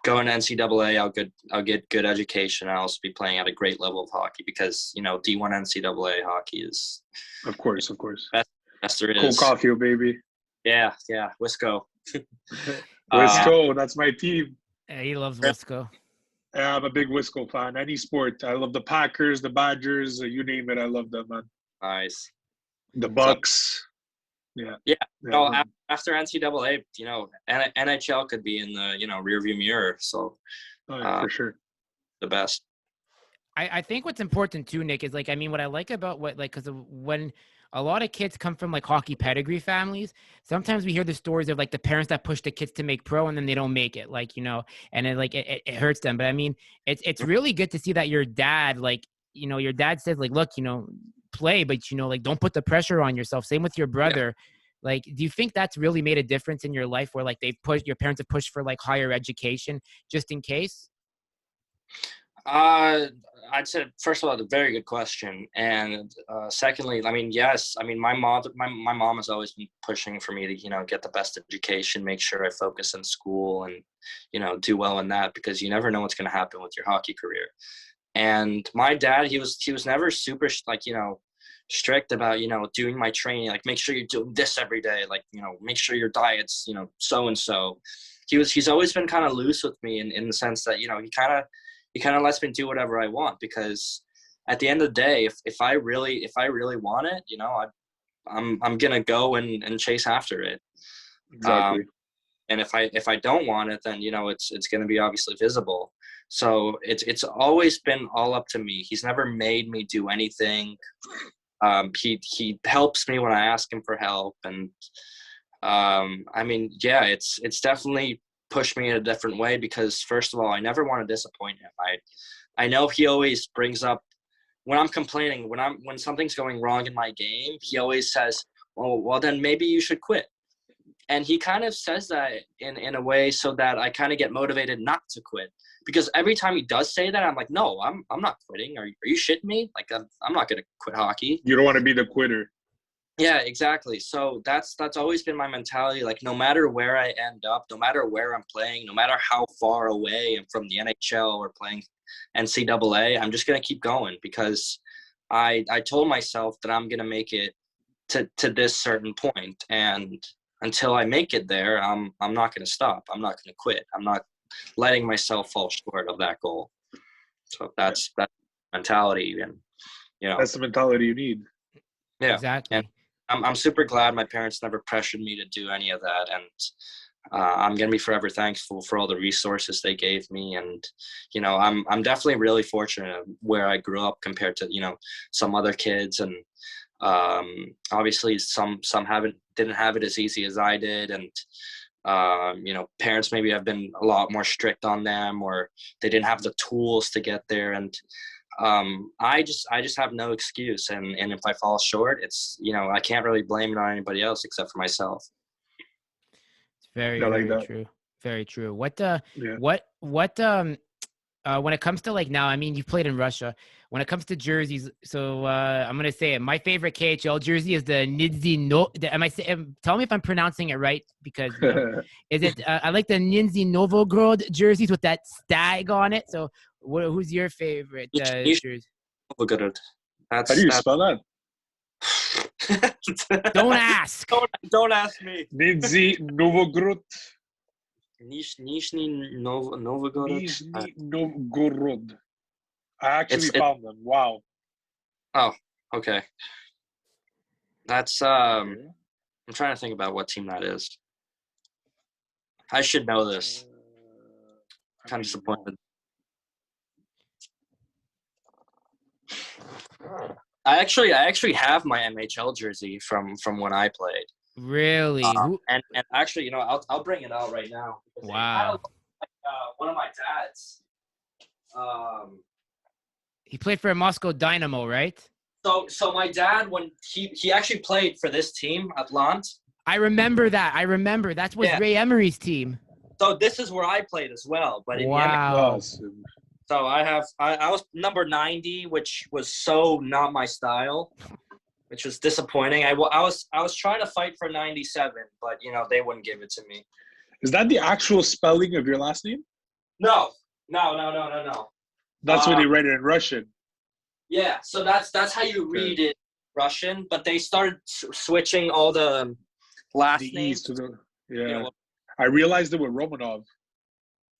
going to NCAA, I'll get good education. I'll also be playing at a great level of hockey, because D1 NCAA hockey is Of course. best there Cool is. coffee, baby. Yeah, Wisco. Wisco, that's my team. Yeah, he loves Wisco. Yeah, I'm a big Wisco fan. Any sport. I love the Packers, the Badgers, you name it. I love them, man. Nice. The Bucks. Yeah. So after NCAA, NHL could be in the rearview mirror. So for sure. The best. I think what's important too, Nick, is like, I mean, what I like about because when a lot of kids come from like hockey pedigree families, sometimes we hear the stories of like the parents that push the kids to make pro and then they don't make it, like, and it hurts them. But I mean, it's really good to see that your dad, like, your dad says like, look, play, but like, don't put the pressure on yourself. Same with your brother. Yeah. Like, do you think that's really made a difference in your life, where like your parents have pushed for like higher education just in case? I'd say, first of all, a very good question. And secondly, I mean, yes, I mean, my mom has always been pushing for me to, get the best education, make sure I focus in school and, do well in that, because you never know what's going to happen with your hockey career. And my dad, he was never super like, strict about, doing my training, like make sure you're doing this every day, like, make sure your diet's, so-and-so. He's always been kind of loose with me in the sense that, he kind of lets me do whatever I want, because at the end of the day, if I really want it, I'm going to go and chase after it. Exactly. And if I don't want it, then, it's going to be obviously visible. So it's always been all up to me. He's never made me do anything. He helps me when I ask him for help. And I mean, yeah, it's definitely pushed me in a different way, because first of all, I never want to disappoint him. I know he always brings up, when I'm complaining, when something's going wrong in my game, he always says, well then maybe you should quit. And he kind of says that in a way so that I kind of get motivated not to quit, because every time he does say that, I'm like, no, I'm not quitting. Are you shitting me? Like, I'm not going to quit hockey. You don't want to be the quitter. Yeah, exactly. So that's always been my mentality. Like, no matter where I end up, no matter where I'm playing, no matter how far away I'm from the NHL or playing NCAA, I'm just going to keep going, because I told myself that I'm going to make it to this certain point. And until I make it there, I'm not going to stop. I'm not going to quit. I'm not letting myself fall short of that goal. So that's mentality. And, that's the mentality you need. Yeah, exactly. And I'm super glad my parents never pressured me to do any of that. I'm gonna be forever thankful for all the resources they gave me, and I'm definitely really fortunate where I grew up compared to some other kids, and obviously some didn't have it as easy as I did, and parents maybe have been a lot more strict on them, or they didn't have the tools to get there, and I just have no excuse, and if I fall short, it's I can't really blame it on anybody else except for myself. It's very, I like very that. true. Very true. What when it comes to like now, I mean, you've played in Russia. When it comes to jerseys, so I'm gonna say it. My favorite KHL jersey is the Nizhny No. Tell me if I'm pronouncing it right, because is it? I like the Nizhny Novgorod jerseys with that stag on it. So, who's your favorite jersey? Novgorod. How do you spell that? Don't ask. Don't ask me. Nizhny Novgorod. Nizhny Novgorod. Nizhny Novgorod. I actually found them. Wow. Oh, okay. That's I'm trying to think about what team that is. I should know this. Kind of disappointed. I actually have my NHL jersey from when I played. Really? And actually, I'll bring it out right now. Wow. One of my dads. He played for a Moscow Dynamo, right? So my dad, when he actually played for this team, Atlanta. I remember that. That was Ray Emery's team. So this is where I played as well. But wow. So I was number 90, which was so not my style, which was disappointing. I was trying to fight for 97, but they wouldn't give it to me. Is that the actual spelling of your last name? No. That's when they write it in Russian. Yeah, so that's how you read it, Russian. But they started switching all the last names to the I realized it with Romanov.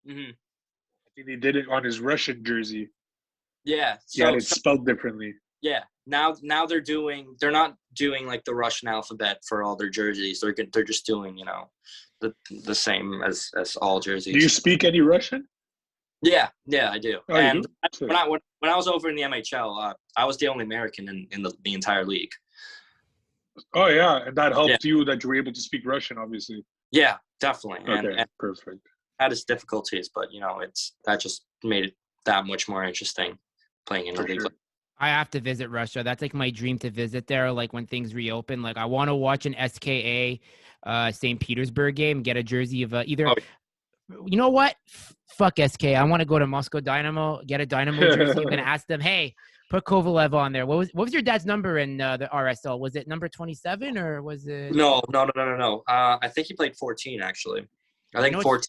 Mm-hmm. I think they did it on his Russian jersey. Yeah, so it's spelled differently. Yeah, now they're not doing like the Russian alphabet for all their jerseys. They're just doing the same as all jerseys. Do you speak any Russian? Yeah, I do. Oh, and you do? When I was over in the MHL, I was the only American in the entire league. Oh yeah, and that helped you that you were able to speak Russian, obviously. Yeah, definitely. Okay, and perfect. Had its difficulties, but that just made it that much more interesting playing in the league. Sure. I have to visit Russia. That's like my dream to visit there. Like when things reopen, like I want to watch an SKA St. Petersburg game, get a jersey of either. Oh. You know what? Fuck SK. I want to go to Moscow Dynamo, get a Dynamo jersey. I'm gonna ask them, hey, put Kovalev on there. What was your dad's number in the RSL? Was it number 27 or was it? No. I think he played 14 actually. I think 14.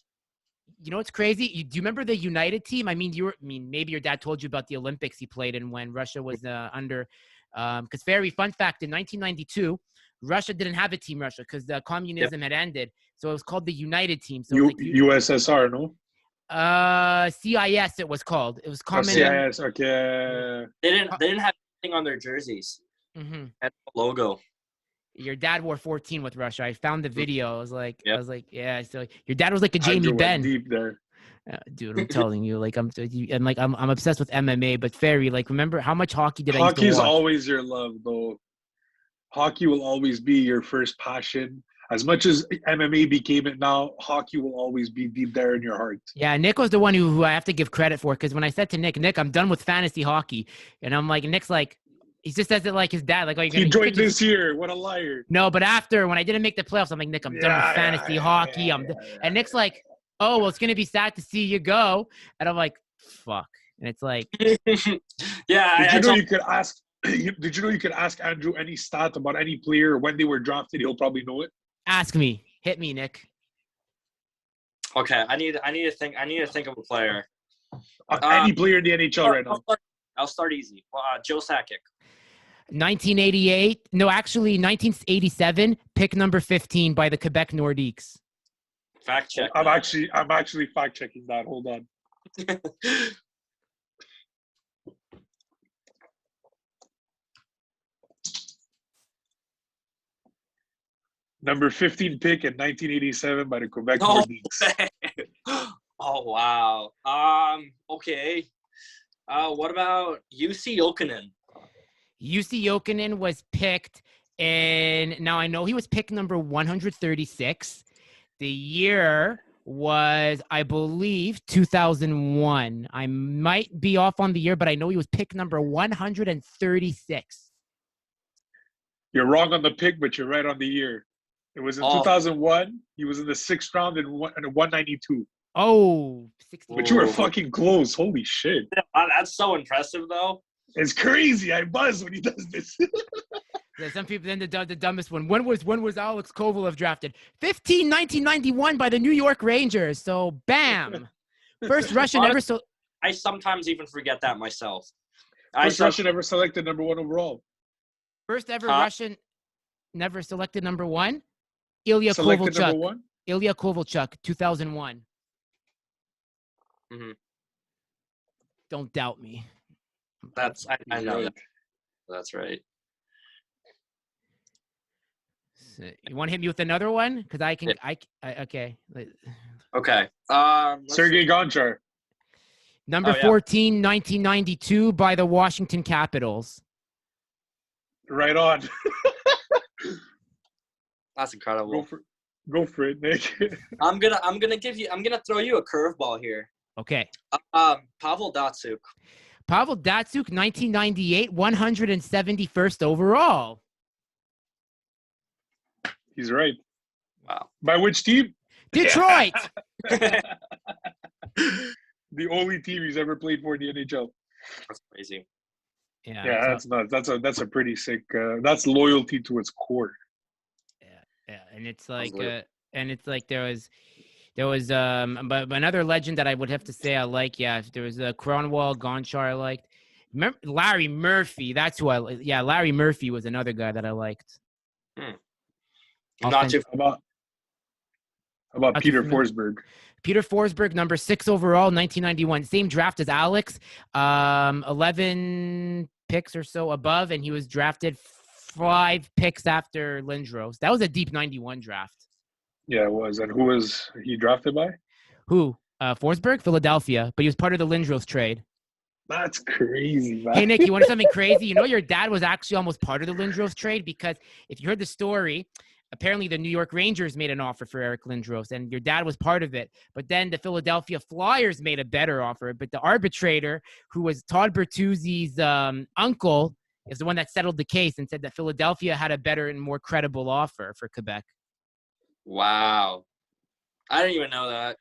You know what's crazy? Do you remember the United team? I mean, maybe your dad told you about the Olympics he played in when Russia was under. Because very fun fact, in 1992, Russia didn't have a team Russia because the communism had ended. So it was called the United team. So USSR, no? CIS it was called. It was CIS, okay. They didn't have anything on their jerseys. Mm-hmm. Had no logo. Your dad wore 14 with Russia. I found the video. I was like, yeah. So your dad was like a Jamie Benn. Deep there. Dude, I'm telling you, like I'm obsessed with MMA. But Ferri, like, remember how much hockey did I used to watch? Hockey is always your love, though. Hockey will always be your first passion. As much as MMA became it now, hockey will always be deep there in your heart. Yeah, Nick was the one who I have to give credit for, because when I said to Nick, I'm done with fantasy hockey, and I'm like, Nick's like, he just says it like his dad, like, oh, he joined this year. What a liar! No, but after when I didn't make the playoffs, I'm like, Nick, I'm done with fantasy hockey. And Nick's like, oh, well, it's gonna be sad to see you go, and I'm like, fuck, and it's like, yeah. Did you know you could ask Andrew any stat about any player when they were drafted? He'll probably know it. Ask me. Hit me, Nick. Okay, I need to think of a player. Any player in the NHL right now. I'll start easy. Joe Sakic. 1988. No, actually 1987. Pick number 15 by the Quebec Nordiques. Fact check. I'm actually fact checking that. Hold on. Number 15 pick in 1987 by the Quebec No Nordiques. Oh wow. Okay. What about UC Jokinen? UC Jokinen was picked, and now I know he was picked number 136. The year was, I believe, 2001. I might be off on the year, but I know he was picked number 136. You're wrong on the pick, but you're right on the year. It was in 2001. He was in the 6th round in 192. Oh, 60. But you were fucking close. Holy shit. That's so impressive, though. It's crazy. I buzz when he does this. Some people, then the dumbest one. When was Alex Kovalev drafted? 1991 by the New York Rangers. So, bam. First Russian ever. So I sometimes even forget that myself. First Russian ever selected number 1 overall. First ever Russian never selected number 1? Ilya Kovalchuk. Ilya Kovalchuk, 2001. Mm-hmm. Don't doubt me. I know that. That's right. So you want to hit me with another one? Because I can. Yeah. Okay. Okay. Sergei Gonchar. Number 14, 1992 by the Washington Capitals. Right on. That's incredible. Go for it, Nick. I'm gonna throw you a curveball here. Okay. Pavel Datsyuk. Pavel Datsyuk, 1998, 171st overall. He's right. Wow. By which team? Detroit. The only team he's ever played for in the NHL. That's crazy. Yeah, that's nuts. That's a pretty sick. That's loyalty to its core. Yeah, and it's like, there was but another legend that I would have to say I like. Yeah, there was Cronwall, Gonchar I liked. Remember Larry Murphy? That's who I. Yeah, Larry Murphy was another guy that I liked. Not too about Peter Forsberg. Peter Forsberg, number 6 overall, 1991. Same draft as Alex. 11 picks or so above, and he was drafted 5 picks after Lindros. That was a deep 91 draft. Yeah, it was. And who was he drafted by? Who? Forsberg? Philadelphia. But he was part of the Lindros trade. That's crazy, man. Hey, Nick, you want something crazy? You know your dad was actually almost part of the Lindros trade, because if you heard the story, apparently the New York Rangers made an offer for Eric Lindros, and your dad was part of it. But then the Philadelphia Flyers made a better offer. But the arbitrator, who was Todd Bertuzzi's uncle, is the one that settled the case and said that Philadelphia had a better and more credible offer for Quebec. Wow. I didn't even know that.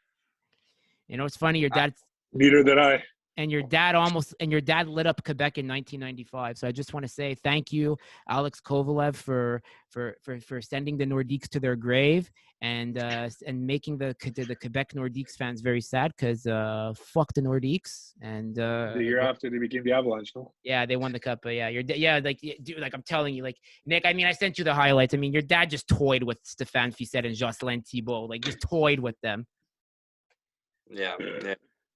You know, it's funny. Your dad. Neither did I. And your dad lit up Quebec in 1995. So I just want to say thank you, Alex Kovalev, for sending the Nordiques to their grave and making the Quebec Nordiques fans very sad, because fuck the Nordiques. And the year after they became the Avalanche, no? Yeah, they won the cup. But dude, like I'm telling you, like Nick, I mean, I sent you the highlights. I mean, your dad just toyed with Stéphane Fiset and Jocelyn Thibault, like just toyed with them. Yeah.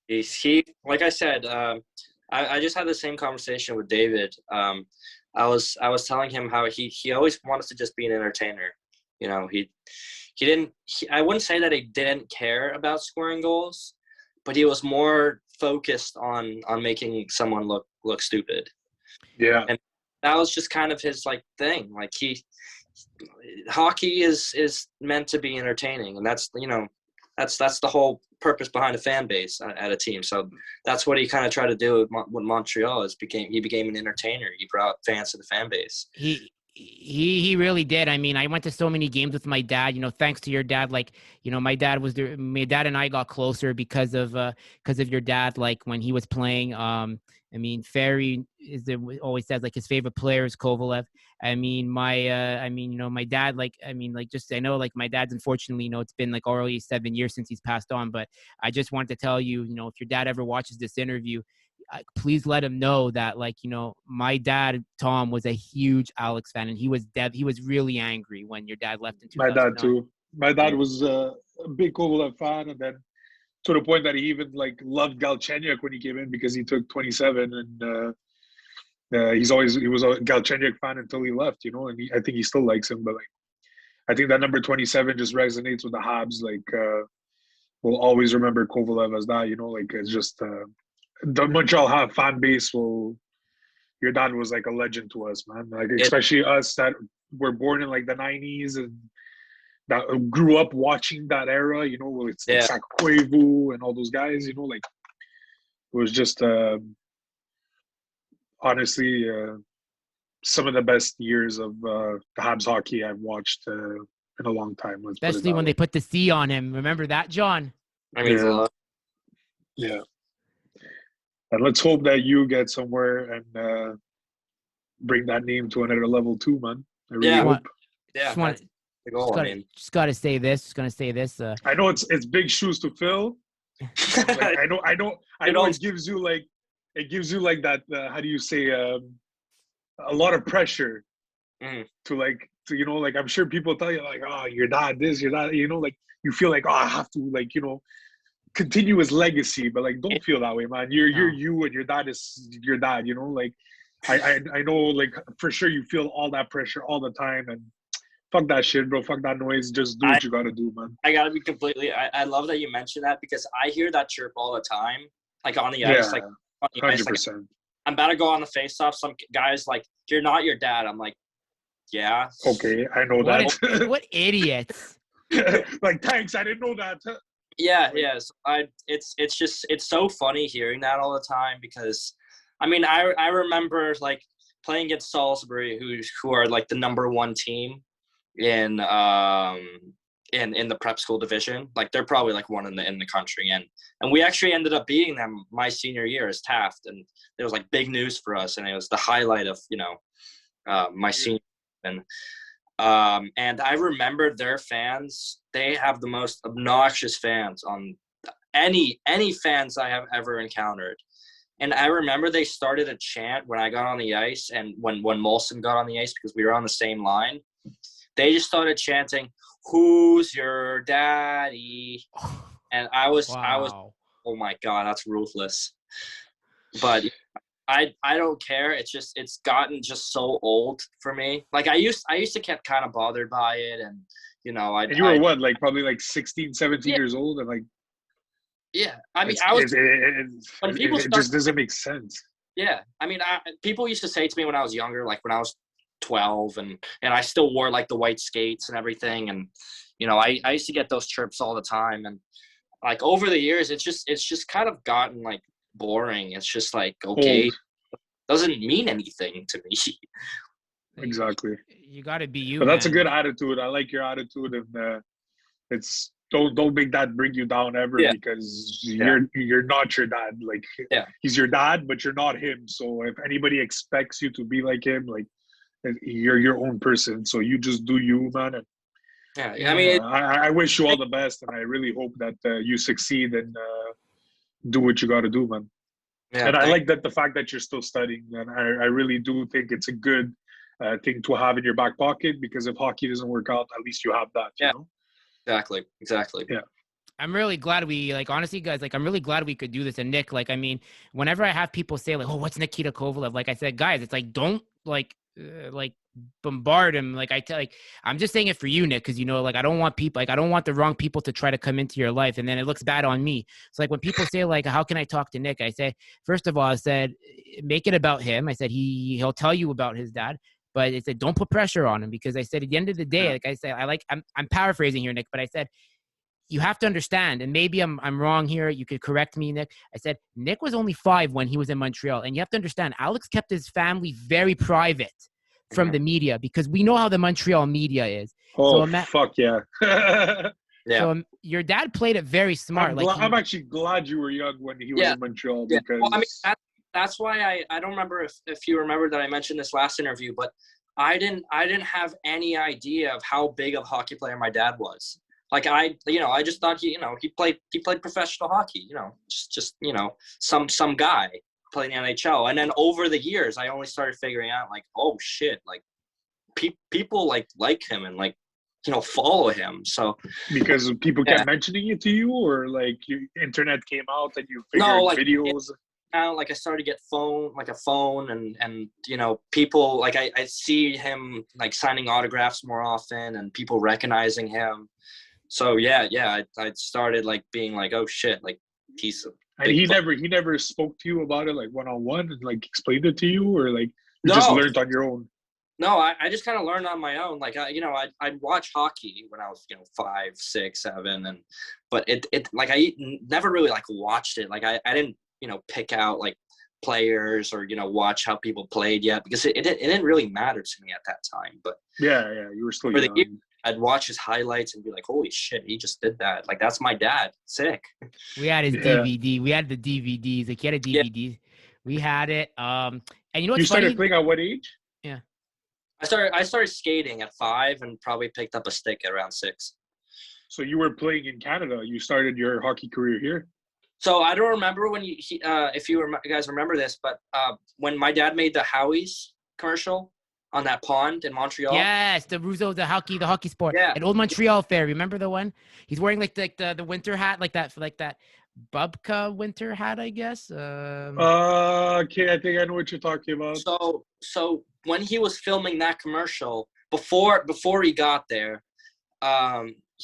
He like I said, I just had the same conversation with David. I was telling him how he always wanted to just be an entertainer. You know, I wouldn't say that he didn't care about scoring goals, but he was more focused on making someone look stupid. Yeah. And that was just kind of his like thing. Like hockey is meant to be entertaining, and that's, you know, that's the whole purpose behind a fan base at a team. So that's what he kind of tried to do with Montreal. He became an entertainer. He brought fans to the fan base. He really did. I mean, I went to so many games with my dad, you know, thanks to your dad. Like, you know, my dad and I got closer because of your dad. Like when he was playing, I mean, Ferri always says like his favorite player is Kovalev. I mean, you know, my dad, like, I mean, like, just, I know, like, my dad's, unfortunately, you know, it's been like already 7 years since he's passed on, but I just wanted to tell you, you know, if your dad ever watches this interview, please let him know that, like, you know, my dad, Tom, was a huge Alex fan, and he was really angry when your dad left in 2009. My dad, too. My dad was a big Kovalev fan, and then to the point that he even, like, loved Galchenyuk when he came in because he took 27, and he was a Galchenyuk fan until he left, you know, and I think he still likes him, but like I think that number 27 just resonates with the Habs. Like, we'll always remember Kovalev as that. Like it's just the Montreal fan base will. Your dad was like a legend to us, man. Like especially us that were born in like the '90s and that grew up watching that era. With Quavo and all those guys. Like it was just honestly some of the best years of the Habs hockey I've watched in a long time. Especially when they put the C on him. Remember that, John? I mean, yeah. And let's hope that you get somewhere and bring that name to another level too, man. I really hope. Yeah, that's the goal. Just got to say this. Just gonna say this. I know it's big shoes to fill. Like, I know. It gives you like that. How do you say? A lot of pressure to like I'm sure people tell you like, oh, your dad this, your dad. Like you feel like, oh, I have to like continue his legacy, but like don't feel that way, man. You're you, and your dad is your dad. Like I know, like for sure you feel all that pressure all the time, and fuck that shit, bro. Fuck that noise. Just do what you gotta do, man. I gotta be completely. I love that you mentioned that because I hear that chirp all the time, like on the ice, like on the 100%. Ice. Like, I'm about to go on the face-off. Some guys like, you're not your dad. I'm like, yeah. Okay, I know that. What idiots. Like, thanks. I didn't know that. Yeah, yes. It's so funny hearing that all the time because, I mean, I remember like playing against Salisbury, who are like the number one team in the prep school division. Like they're probably like one in the country, and we actually ended up beating them my senior year as Taft, and it was like big news for us, and it was the highlight of my senior. And I remember their fans, they have the most obnoxious fans on any fans I have ever encountered. And I remember they started a chant when I got on the ice and when Molson got on the ice because we were on the same line. They just started chanting, "Who's your daddy?" And I was, oh my God, that's ruthless. But I don't care. It's gotten just so old for me. Like I used to get kind of bothered by it, and And you were what, like probably like 16, 17 years old, and like. Yeah, I mean, it just doesn't make sense. Yeah, I mean, people used to say to me when I was younger, like when I was 12, and I still wore like the white skates and everything, and I used to get those chirps all the time, and like over the years, it's just kind of gotten like boring. It's just like, okay, doesn't mean anything to me. Exactly. You got to be you. But that's a good attitude. I like your attitude, and it's don't make that bring you down ever because you're not your dad. Like he's your dad, but you're not him. So if anybody expects you to be like him, like you're your own person. So you just do you, man. And, I mean, I wish you all the best, and I really hope that you succeed and do what you got to do, man. Yeah, and I like that the fact that you're still studying, and I really do think it's a good thing to have in your back pocket because if hockey doesn't work out, at least you have that. You know? Exactly. Yeah. I'm really glad honestly, guys, like, I'm really glad we could do this. And Nick, like, I mean, whenever I have people say like, oh, what's Nikita Kovalev? Like I said, guys, it's like, don't like bombard him. Like I'm just saying it for you, Nick. Cause like, I don't want the wrong people to try to come into your life. And then it looks bad on me. It's like when people say like, how can I talk to Nick? I say, first of all, I said, make it about him. I said, he'll tell you about his dad. But I said, don't put pressure on him because I said, at the end of the day, like I said, I'm paraphrasing here, Nick, but I said, you have to understand, and maybe I'm wrong here. You could correct me, Nick. I said, Nick was only 5 when he was in Montreal. And you have to understand, Alex kept his family very private from the media because we know how the Montreal media is. Oh, fuck yeah. Yeah. So your dad played it very smart. I'm actually glad you were young when he was in Montreal because... Well, I mean, that's why I don't remember if you remember that I mentioned this last interview, but I didn't have any idea of how big of a hockey player my dad was. Like I just thought he played professional hockey, just some guy playing in the NHL. And then over the years, I only started figuring out like, oh shit, like people like him and like, follow him. So because people kept mentioning it to you, or like your internet came out and you figured videos. out, like I started to get a phone and you know, people like I see him like signing autographs more often and people recognizing him. So I started like being like, oh shit, like he's a And big he never spoke to you about it like one-on-one and like explained it to you, or like you No. just learned on your own? No, I just kind of learned on my own. Like, I'd watch hockey when I was, 5, 6, 7. But it like, I never really like watched it. Like I didn't, pick out like players or, watch how people played yet, because it didn't really matter to me at that time. But Yeah, you were still for the young. year, I'd watch his highlights and be like, holy shit, he just did that. Like, that's my dad. Sick. We had his Yeah. DVD. We had the DVDs. Like he had a Yeah. DVD. We had it. And you know what's You started funny? playing at what age? Yeah. I started skating at 5 and probably picked up a stick at around 6. So you were playing in Canada. You started your hockey career here. So I don't remember when if you guys remember this, but when my dad made the Howie's commercial on that pond in Montreal. Yes, the Russo, the hockey sport. Yeah. At Old Montreal Fair. Remember the one? He's wearing like the winter hat, like that Bubka winter hat, I guess. Okay, I think I know what you're talking about. So when he was filming that commercial, before he got there,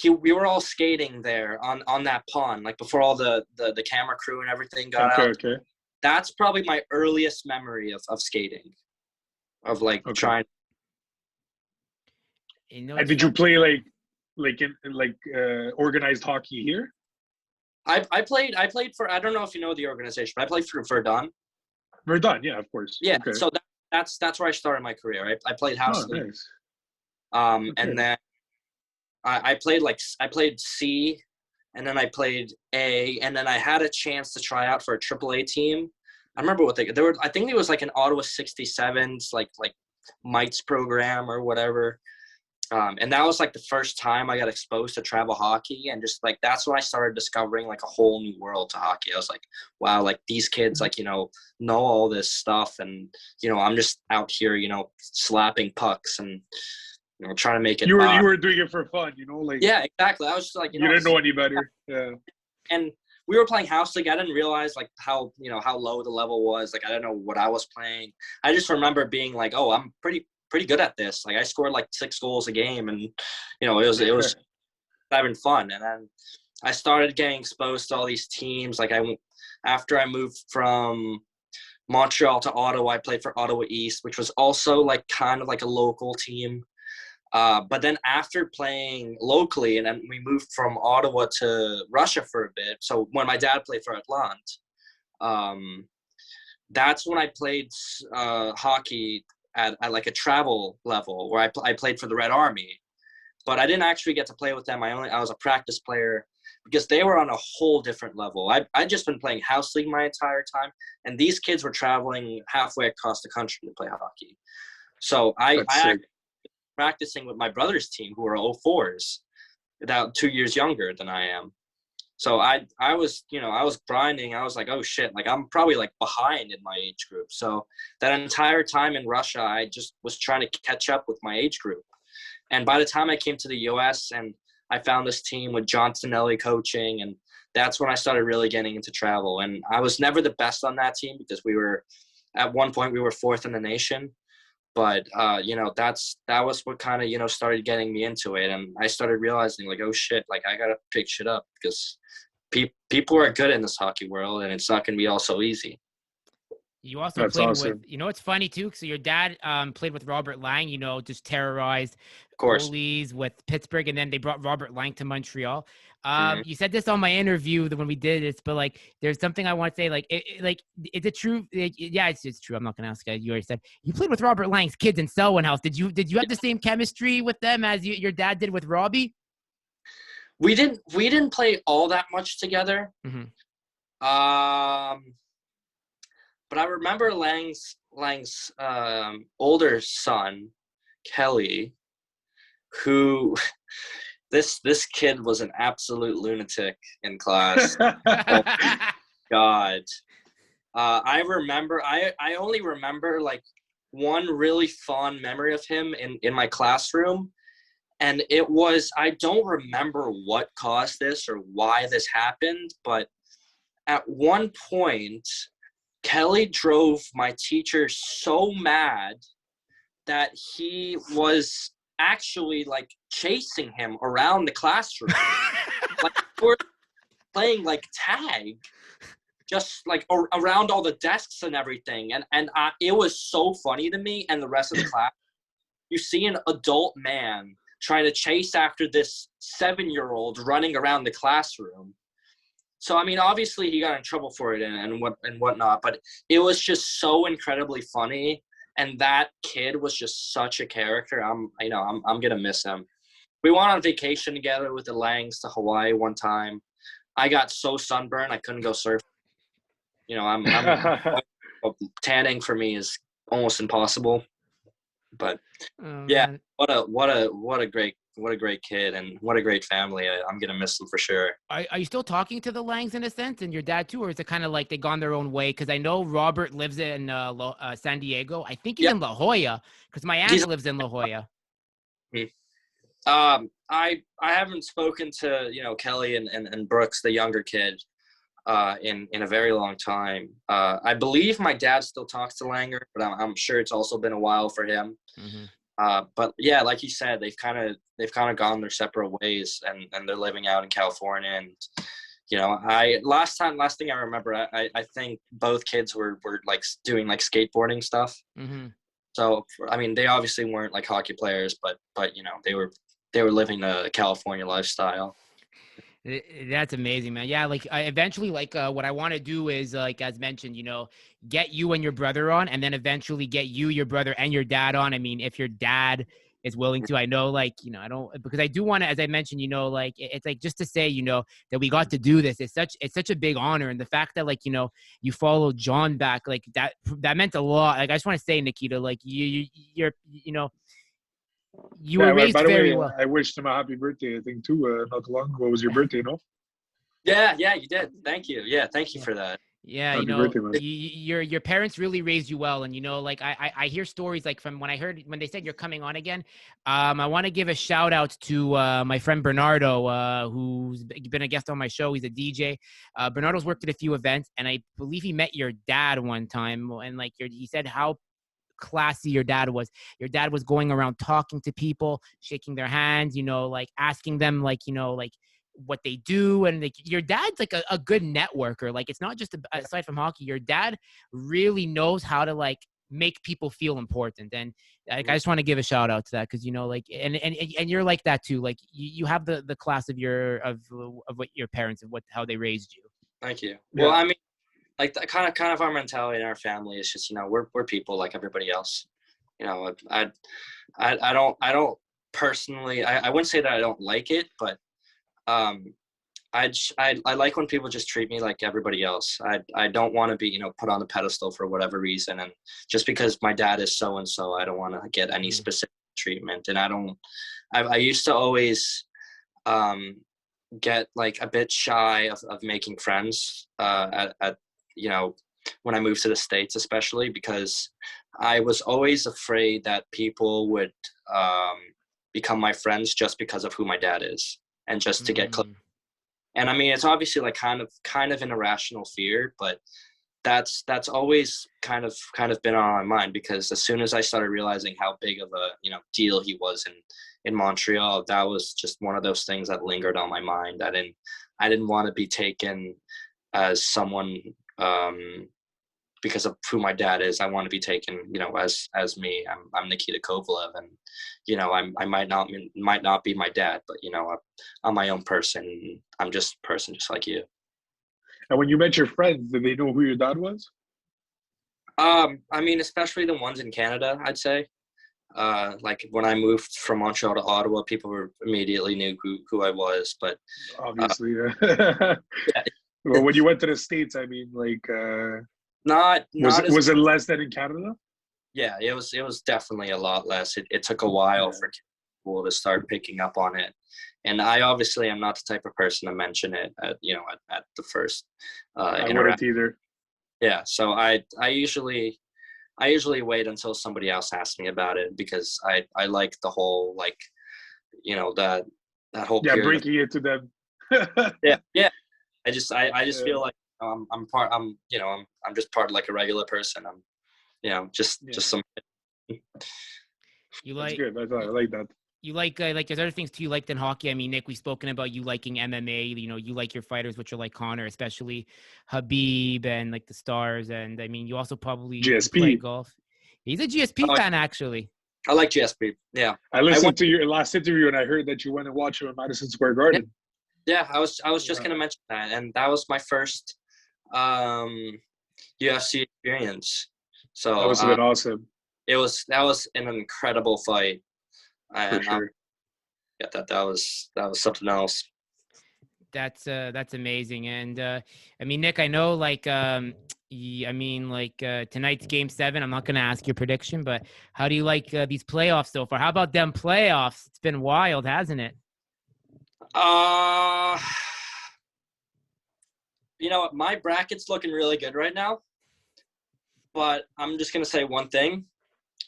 we were all skating there on that pond, like before all the camera crew and everything got out. Okay. That's probably my earliest memory of skating, of like trying. And did you play like in organized hockey here? I played for, I don't know if you know the organization, but I played for Verdun. Verdun, yeah, of course. Yeah, okay. so that's where I started my career. I played house league. Nice. And then I played C, and then I played A, and then I had a chance to try out for a AAA team. I remember what they were. I think it was like an Ottawa 67s, like Mites program or whatever. And that was like the first time I got exposed to travel hockey, and just like that's when I started discovering like a whole new world to hockey. I was like, wow, like these kids like know all this stuff, and I'm just out here slapping pucks and trying to make it. You were doing it for fun, like yeah, exactly. I was just like you didn't know any better. Yeah. And we were playing house league. I didn't realize like how low the level was. Like I didn't know what I was playing. I just remember being like, oh, I'm pretty good at this. Like I scored like 6 goals a game, and it was having fun. And then I started getting exposed to all these teams. Like after I moved from Montreal to Ottawa, I played for Ottawa East, which was also like kind of like a local team. But then after playing locally, and then we moved from Ottawa to Russia for a bit. So when my dad played for Atlant, that's when I played hockey at like a travel level, where I played for the Red Army. But I didn't actually get to play with them. I was a practice player, because they were on a whole different level. I'd just been playing house league my entire time, and these kids were traveling halfway across the country to play hockey. So I practicing with my brother's team, who are 04s, about 2 years younger than I am. So I was grinding. I was like, oh shit, like I'm probably like behind in my age group. So that entire time in Russia, I just was trying to catch up with my age group. And by the time I came to the US and I found this team with John Tonelli coaching, and that's when I started really getting into travel. And I was never the best on that team, because at one point we were 4th in the nation. But that was what kind of started getting me into it, and I started realizing like, oh shit, like I gotta pick shit up, because people are good in this hockey world, and it's not gonna be all so easy. You also played with, it's funny too. So your dad played with Robert Lang, just terrorized goalies with Pittsburgh, and then they brought Robert Lang to Montreal. You said this on my interview when we did this, but like, there's something I want to say. Like, is it true? Yeah, it's true. I'm not gonna ask you. You already said you played with Robert Lang's kids in Selwyn House. Did you have the same chemistry with them as your dad did with Robbie? We didn't play all that much together. Mm-hmm. But I remember Lang's older son, Kelly, who this kid was an absolute lunatic in class. Oh, God. I only remember like one really fond memory of him in my classroom. And it was, I don't remember what caused this or why this happened, but at one point, Kelly drove my teacher so mad that he was actually like chasing him around the classroom. Like we're playing like tag, just like around all the desks and everything. And it was so funny to me and the rest of the class. You see an adult man trying to chase after this 7-year-old running around the classroom. So, I mean, obviously he got in trouble for it and whatnot, but it was just so incredibly funny. And that kid was just such a character. I'm going to miss him. We went on vacation together with the Langs to Hawaii one time. I got so sunburned I couldn't go surf. You know, I'm tanning for me is almost impossible. But yeah, man. what a great kid and what a great family. I'm gonna miss them for sure. Are you still talking to the Langs in a sense, and your dad too, or is it kind of like they gone their own way? Because I know Robert lives in San Diego. I think he's in La Jolla, because my aunt lives in La Jolla. I haven't spoken to Kelly and Brooks, the younger kid, in a very long time. I believe my dad still talks to Langer, but I'm sure it's also been a while for him. Mm-hmm. But yeah, like you said, they've kind of gone their separate ways, and they're living out in California. And last thing I remember, I think both kids were like doing like skateboarding stuff. Mm-hmm. So I mean, they obviously weren't like hockey players, but they were living the California lifestyle. That's amazing, man. Yeah, like I eventually, like what I want to do is, like as mentioned, get you and your brother on, and then eventually get you, your brother, and your dad on. I mean, if your dad is willing to, I know, like I don't, because I do want to, as I mentioned, like it's like just to say, that we got to do this. It's such a big honor, and the fact that like you followed Jon back, like that meant a lot. Like I just want to say, Nikita, like you're you were raised by the very way, well. I wished him a happy birthday, I think, too, not too long ago. Was your birthday, no? Yeah, you did. Thank you. Yeah, thank you for that. Yeah, Happy birthday, man. your parents really raised you well, and like I hear stories like from when they said you're coming on again. I want to give a shout out to my friend Bernardo, who's been a guest on my show. He's a DJ. Bernardo's worked at a few events, and I believe he met your dad one time, and like he said how classy your dad was. Your dad was going around talking to people, shaking their hands, like asking them like what they do, and like your dad's like a good networker. Like it's not just aside from hockey, your dad really knows how to like make people feel important. And like I just want to give a shout out to that, because like and you're like that too. Like you have the class of what your parents and how they raised you. Thank you. Yeah. Well, I mean, like that kind of our mentality in our family is just we're people like everybody else. I don't personally, I wouldn't say that I don't like it, but I like when people just treat me like everybody else. I don't want to be put on the pedestal for whatever reason, and just because my dad is so and so, I don't want to get any specific treatment. And I used to always get like a bit shy of making friends at when I moved to the States, especially because I was always afraid that people would become my friends just because of who my dad is and just to get close. And I mean, it's obviously like kind of an irrational fear, but that's always kind of been on my mind, because as soon as I started realizing how big of a deal he was in Montreal, that was just one of those things that lingered on my mind. I didn't want to be taken as someone because of who my dad is. I want to be taken, as me. I'm Nikita Kovalev, and I might not be my dad, but I'm my own person. I'm just a person just like you. And when you met your friends, did they know who your dad was? I mean, especially the ones in Canada, I'd say. Like when I moved from Montreal to Ottawa, people immediately knew who I was. But obviously, yeah. Well, when you went to the States, I mean, like, was it less than in Canada? Yeah, it was definitely a lot less. It took a while for people to start picking up on it, and I obviously am not the type of person to mention it at the first I wouldn't either. Yeah, so I usually wait until somebody else asks me about it, because I like the whole that whole period breaking it to them. yeah. I just feel like I'm part. I'm just part of like a regular person. I'm just some. You That's like good. I like that. you like there's other things too you liked in hockey. I mean, Nick, we've spoken about you liking MMA. You like your fighters, which are like Connor, especially Habib and like the Stars. And I mean, you also probably you play GSP. golf. He's a GSP fan, actually. I like GSP. Yeah. I listened to your last interview and I heard that you went and watched him at Madison Square Garden. Yeah, I was just gonna mention that, and that was my first UFC experience. So That must have been awesome. That was an incredible fight, and For sure. that was something else. That's amazing. And I mean, Nick, I know tonight's game 7. I'm not going to ask your prediction, but how do you like these playoffs so far? How about them playoffs? It's been wild, hasn't it? My bracket's looking really good right now, but I'm just going to say one thing.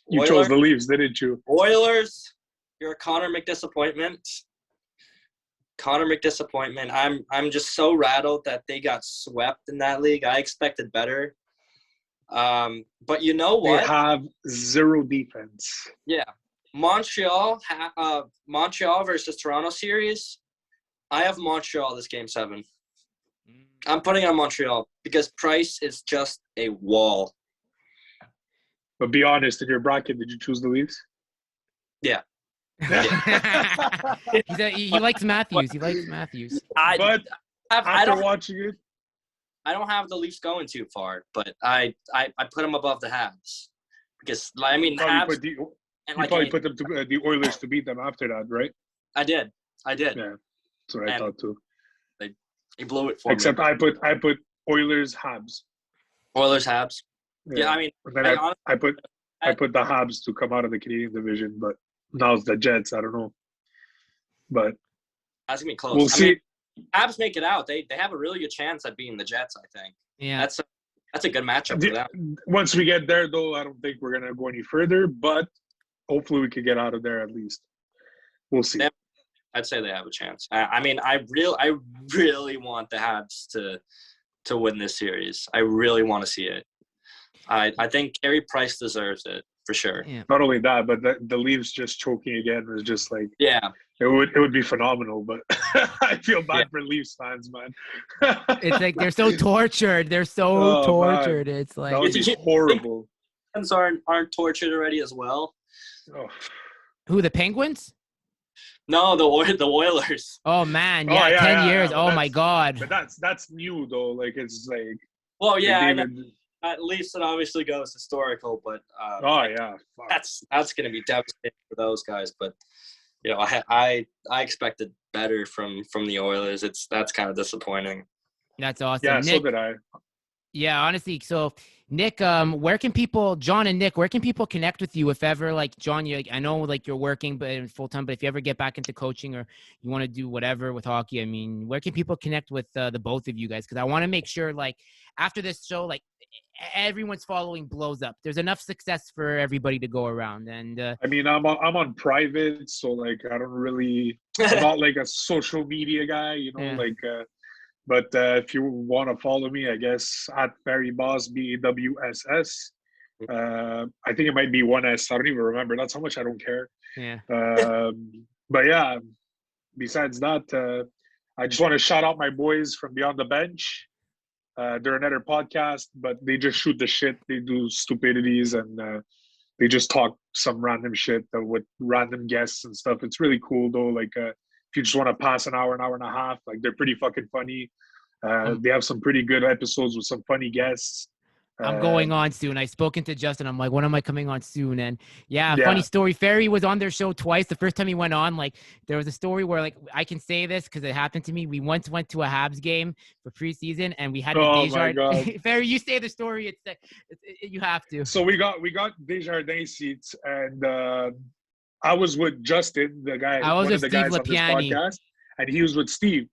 You chose the Leafs, didn't you? Oilers, you're a Connor McDisappointment. I'm just so rattled that they got swept in that league. I expected better. But you know what? They have zero defense. Yeah. Montreal versus Toronto series. I have Montreal this game 7. I'm putting on Montreal because Price is just a wall. But be honest, in your bracket, did you choose the Leafs? Yeah. He likes Matthews. But after watching it, I don't have the Leafs going too far, but I put them above the Habs because I mean Habs. You probably put them to the Oilers to beat them after that, right? I did. Yeah, that's what I thought too. He blew it for Except me. I put Oilers Habs. Oilers Habs. Yeah, I mean, and then I put the Habs to come out of the Canadian division, but now it's the Jets. I don't know, but that's gonna be close. We'll see. Habs make it out. They have a really good chance at beating the Jets. I think. Yeah, that's a good matchup for them. Once we get there, though, I don't think we're gonna go any further. But hopefully, we could get out of there at least. We'll see. I'd say they have a chance. I mean, I really want the Habs to win this series. I really want to see it. I think Carey Price deserves it for sure. Yeah. Not only that, but the Leafs just choking again was just like it would be phenomenal. But I feel bad for Leafs fans, man. It's like they're so tortured. They're so tortured. Man. It's like that would be horrible. Fans aren't tortured already as well. Oh. Who, the Penguins? No, the Oilers. Oh man, 10 years. Oh my God. But that's new though. Like it's like. Well, yeah. At least it obviously goes historical, but that's going to be devastating for those guys. But I expected better from the Oilers. That's kind of disappointing. That's awesome. Yeah, Nick, so did I. Yeah, honestly. So, Nick, where can people, John and Nick, where can people connect with you if ever, like, John, I know, like, you're working but full time, but if you ever get back into coaching or you want to do whatever with hockey, I mean, where can people connect with the both of you guys? Because I want to make sure, like, after this show, like, everyone's following blows up. There's enough success for everybody to go around. And I mean, I'm on private, so like, I don't really, I'm not like a social media guy, like. But if you want to follow me, I guess at FerriBoss, BAWSS. I think it might be 1S. I don't even remember. That's how much I don't care. Yeah. But yeah, besides that, I just want to shout out my boys from Beyond the Bench. They're another podcast, but they just shoot the shit. They do stupidities and they just talk some random shit with random guests and stuff. It's really cool though. Like, if you just want to pass an hour and a half, like they're pretty fucking funny. They have some pretty good episodes with some funny guests. I'm going on soon. I've spoken to Justin. I'm like, when am I coming on soon? And funny story. Ferri was on their show twice. The first time he went on, like, there was a story where, like, I can say this because it happened to me. We once went to a Habs game for preseason, and we had the Desjardins. Ferri, you say the story. You have to. So we got Desjardins seats, and I was with Justin, the guy. I was with Steve Lapiani. On this podcast, and he was with Steve.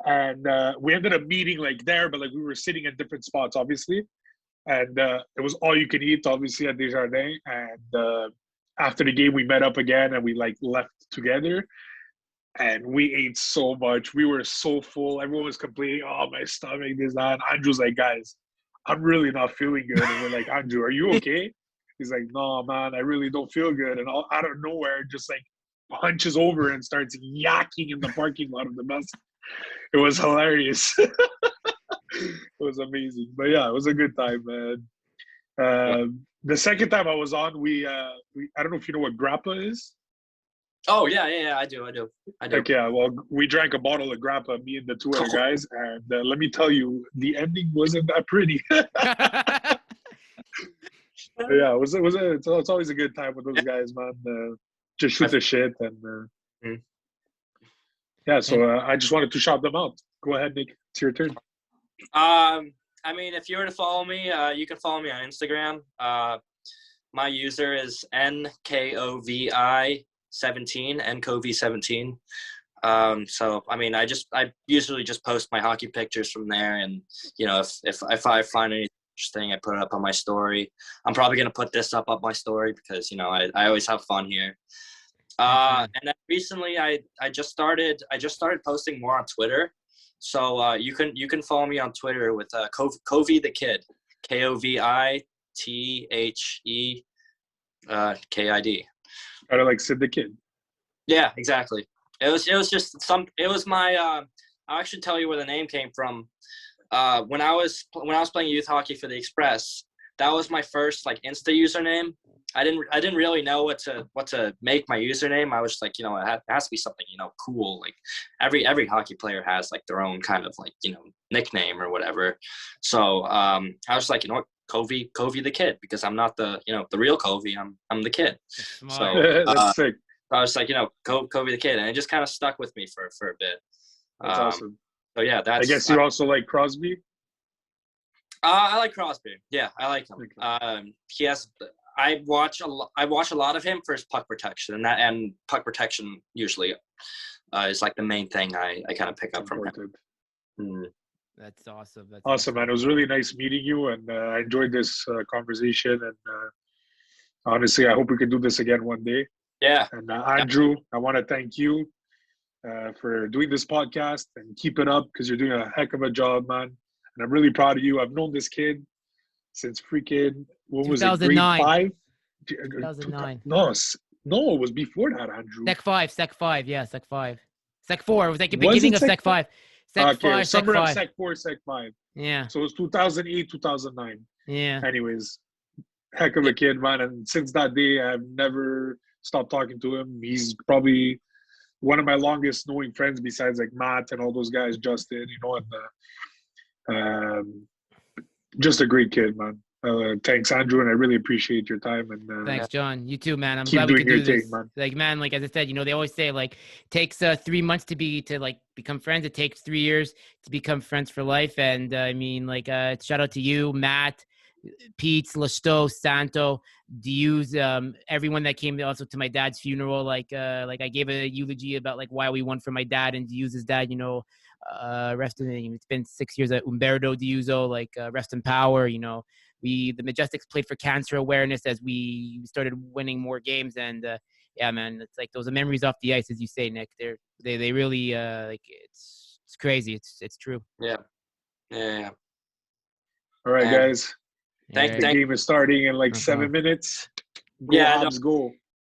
And we ended up meeting like there, but like we were sitting in different spots, obviously. And it was all you can eat, obviously, at Desjardins. And after the game, we met up again and we like left together. And we ate so much. We were so full. Everyone was complaining, "Oh, my stomach, this, that." And Andrew's like, "Guys, I'm really not feeling good." And we're like, "Andrew, are you okay?" He's like, "No, man, I really don't feel good." And out of nowhere, just like punches over and starts yakking in the parking lot of the bus. It was hilarious. It was amazing. But yeah, it was a good time, man. The second time I was on, we I don't know if you know what grappa is. Oh yeah, I do. Like, yeah, well, we drank a bottle of grappa, me and the two other guys, and let me tell you, the ending wasn't that pretty. Yeah, it's always a good time with those guys, man. Just shoot the shit, and yeah. So I just wanted to shout them out. Go ahead, Nick. It's your turn. I mean, if you were to follow me, you can follow me on Instagram. My user is NKOVI17, NKOV17. So I mean, I usually just post my hockey pictures from there, and if I find anything interesting, I put it up on my story. I'm probably gonna put this up my story because I always have fun here. And then recently I just started posting more on Twitter. So you can follow me on Twitter with Kovie the Kid, KOVITHE KID. Kind of like Sid the Kid. Yeah, exactly. It was my I'll actually tell you where the name came from. When I was playing youth hockey for the Express, that was my first like Insta username. I didn't really know what to make my username. I was like, it has to be something, cool. Like every hockey player has like their own kind of like, nickname or whatever. So I was like, Kovie the Kid, because I'm not the real Kovie. I'm the kid. So that's sick. I was like, Kovie the Kid, and it just kind of stuck with me for a bit. That's awesome. So yeah, I guess you also like Crosby. I like Crosby. Yeah, I like him. Okay. I watch a lot of him for his puck protection, and puck protection usually is like the main thing I kind of pick up from him. That's awesome. That's awesome, man. It was really nice meeting you, and I enjoyed this conversation. And honestly, I hope we can do this again one day. Yeah. And Andrew, I want to thank you for doing this podcast and keep it up, because you're doing a heck of a job, man. And I'm really proud of you. I've known this kid since freaking, when was it, grade 5? 2009. No, it was before that, Andrew. Sec 5, yeah, Sec 5. Sec 4, it was like the beginning of Sec 5. Sec 5, summer Sec 5. of Sec 4, Sec 5. Yeah. So it was 2008, 2009. Yeah. Anyways, heck of a kid, man. And since that day, I've never stopped talking to him. He's probably one of my longest knowing friends, besides like Matt and all those guys, Justin, and just a great kid, man. Thanks, Andrew, and I really appreciate your time. And thanks, John. You too, man. I'm keep glad we doing can do your this. thing, man. Like, man, like as I said, they always say like it takes 3 months to become friends. It takes 3 years to become friends for life. And I mean, like, shout out to you, Matt, Pete, Lesto, Santo, Diuz, everyone that came also to my dad's funeral. Like I gave a eulogy about like why we won for my dad and Diuz's dad. Rest in, it's been 6 years at Umberto Diuzo, like rest in power. The Majestics played for cancer awareness as we started winning more games, and yeah, man, it's like those are memories off the ice, as you say, Nick. They really like it's crazy. It's true. Yeah. All right, guys. The game is starting in like 7 minutes. Go, Hobbs, go.